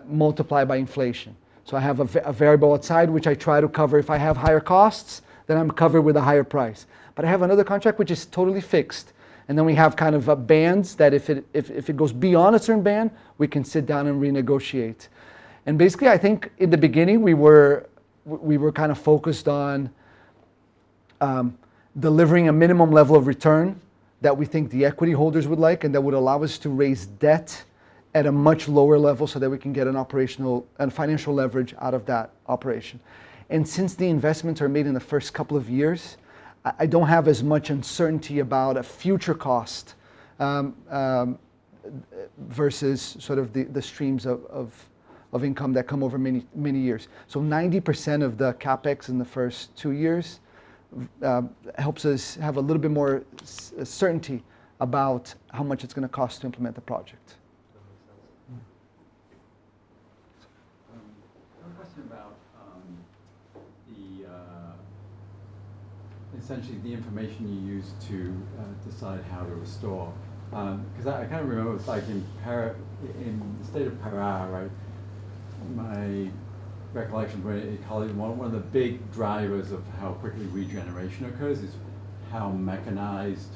Speaker 2: multiplied by inflation. So I have a variable outside which I try to cover. If I have higher costs, then I'm covered with a higher price. But I have another contract which is totally fixed. And then we have kind of bands that if it goes beyond a certain band, we can sit down and renegotiate. And basically, I think in the beginning we were kind of focused on delivering a minimum level of return that we think the equity holders would like, and that would allow us to raise debt at a much lower level so that we can get an operational and financial leverage out of that operation. And since the investments are made in the first couple of years, I don't have as much uncertainty about a future cost versus sort of the streams of of income that come over many, many years. So 90% of the CapEx in the first 2 years helps us have a little bit more certainty about how much it's going to cost to implement the project.
Speaker 11: One question about essentially the information you use to decide how to restore. Because I kind of remember, it's like in the state of Pará, right? My recollection from ecology, one of the big drivers of how quickly regeneration occurs is how mechanized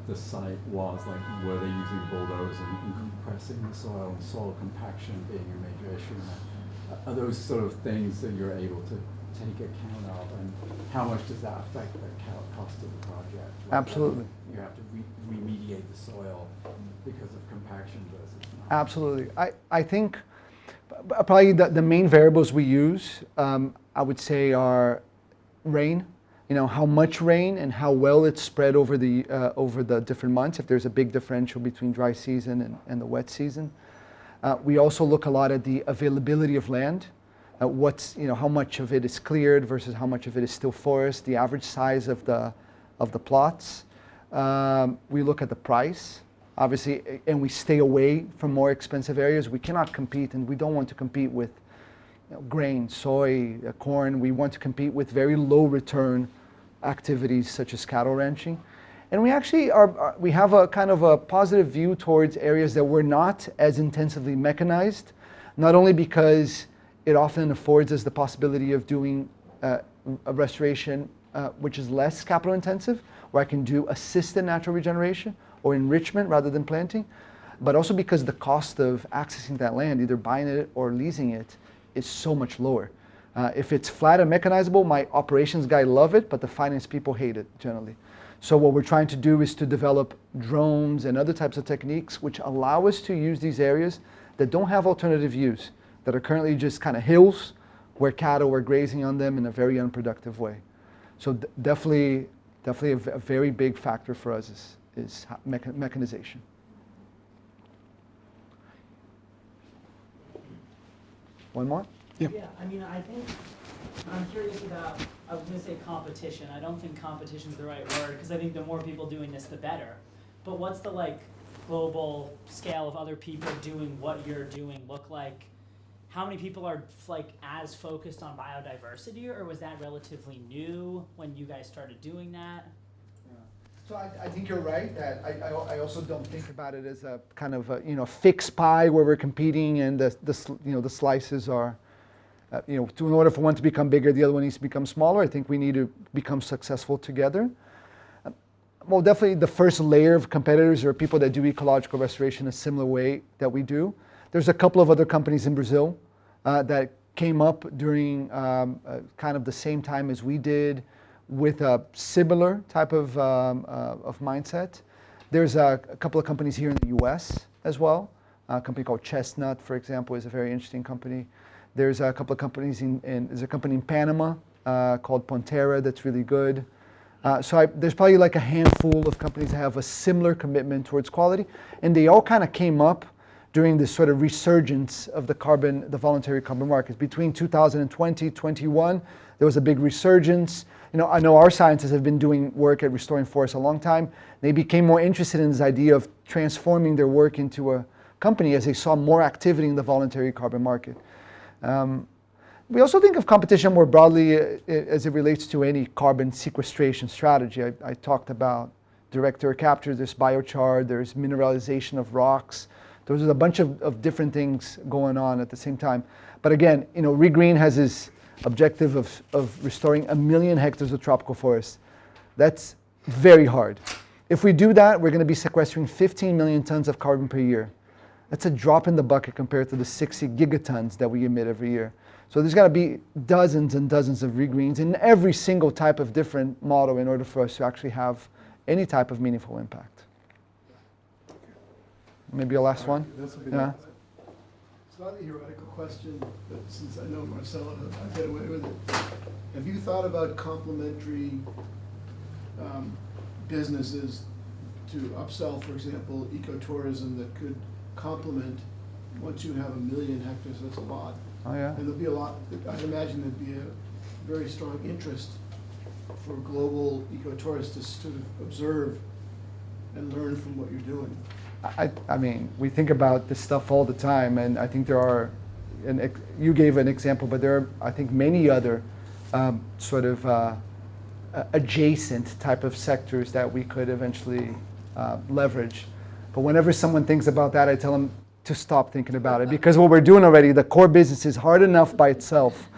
Speaker 11: the site was. Like, were they using bulldozers and compressing the soil, and soil compaction being a major issue? Are those sort of things that you're able to take account of, and how much does that affect the cost of the project?
Speaker 2: Absolutely.
Speaker 11: You have to remediate the soil because of compaction versus not.
Speaker 2: Absolutely. I think probably the main variables we use, I would say, are rain. How much rain and how well it's spread over the different months, if there's a big differential between dry season and the wet season. We also look a lot at the availability of land. How much of it is cleared versus how much of it is still forest, the average size of the plots. We look at the price, obviously, and we stay away from more expensive areas. We cannot compete, and we don't want to compete with grain, soy, corn. We want to compete with very low return activities such as cattle ranching. And we actually we have a kind of a positive view towards areas that were not as intensively mechanized, not only because it often affords us the possibility of doing a restoration which is less capital intensive, where I can do assisted natural regeneration or enrichment rather than planting, but also because the cost of accessing that land, either buying it or leasing it, is so much lower. If it's flat and mechanizable, my operations guy love it, but the finance people hate it generally. So what we're trying to do is to develop drones and other types of techniques which allow us to use these areas that don't have alternative use, that are currently just kind of hills where cattle are grazing on them in a very unproductive way. So definitely a very big factor for us is mechanization. One more?
Speaker 1: Yeah.
Speaker 12: Yeah, I think I'm curious about, I was going to say competition. I don't think competition is the right word, because I think the more people doing this, the better. But what's the global scale of other people doing what you're doing look like? How many people are as focused on biodiversity, or was that relatively new when you guys started doing that?
Speaker 2: So I think you're right that I also don't think about it as a kind of a, fixed pie where we're competing and the slices are in order for one to become bigger, the other one needs to become smaller. I think we need to become successful together. Well, definitely the first layer of competitors are people that do ecological restoration a similar way that we do. There's a couple of other companies in Brazil that came up during kind of the same time as we did, with a similar type of mindset. There's a couple of companies here in the US as well. A company called Chestnut, for example, is a very interesting company. There's a couple of companies there's a company in Panama called Pontera that's really good. So there's probably a handful of companies that have a similar commitment towards quality, and they all kind of came up during this sort of resurgence of the voluntary carbon markets. Between 2020, 21, there was a big resurgence. I know our scientists have been doing work at restoring forests a long time. They became more interested in this idea of transforming their work into a company as they saw more activity in the voluntary carbon market. We also think of competition more broadly as it relates to any carbon sequestration strategy. I talked about direct air capture, there's biochar, there's mineralization of rocks. Those are a bunch of different things going on at the same time. But again, re.green has this objective of restoring 1 million hectares of tropical forest. That's very hard. If we do that, we're going to be sequestering 15 million tons of carbon per year. That's a drop in the bucket compared to the 60 gigatons that we emit every year. So there's got to be dozens and dozens of re.greens in every single type of different model in order for us to actually have any type of meaningful impact. Maybe a last one?
Speaker 13: This will be
Speaker 2: Yeah.
Speaker 13: It's not a theoretical question, but since I know Marcelo, I'll get away with it. Have you thought about complementary businesses to upsell, for example, ecotourism that could complement once you have 1 million hectares, that's a lot.
Speaker 2: Oh, yeah.
Speaker 13: And there'll be a lot, I'd imagine there'd be a very strong interest for global ecotourists to sort of observe and learn from what you're doing.
Speaker 2: I mean, we think about this stuff all the time, and I think there are, and you gave an example, but there are, I think, many other sort of adjacent type of sectors that we could eventually leverage. But whenever someone thinks about that, I tell them to stop thinking about it, because what we're doing already, the core business is hard enough by itself.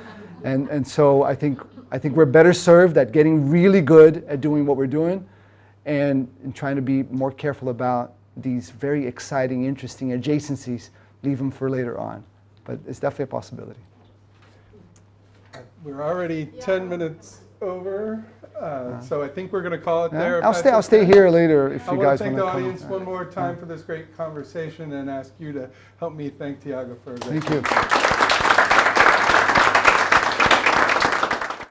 Speaker 2: And so I think we're better served at getting really good at doing what we're doing and trying to be more careful about these very exciting, interesting adjacencies, leave them for later on. But it's definitely a possibility.
Speaker 1: We're already 10 minutes over, so I think we're going to call it
Speaker 2: Yeah,
Speaker 1: there.
Speaker 2: I'll stay here later if
Speaker 1: I
Speaker 2: you
Speaker 1: want
Speaker 2: guys
Speaker 1: to
Speaker 2: want
Speaker 1: thank
Speaker 2: to
Speaker 1: the
Speaker 2: come.
Speaker 1: audience one more time for this great conversation and ask you to help me thank Thiago for a great
Speaker 2: Thank you.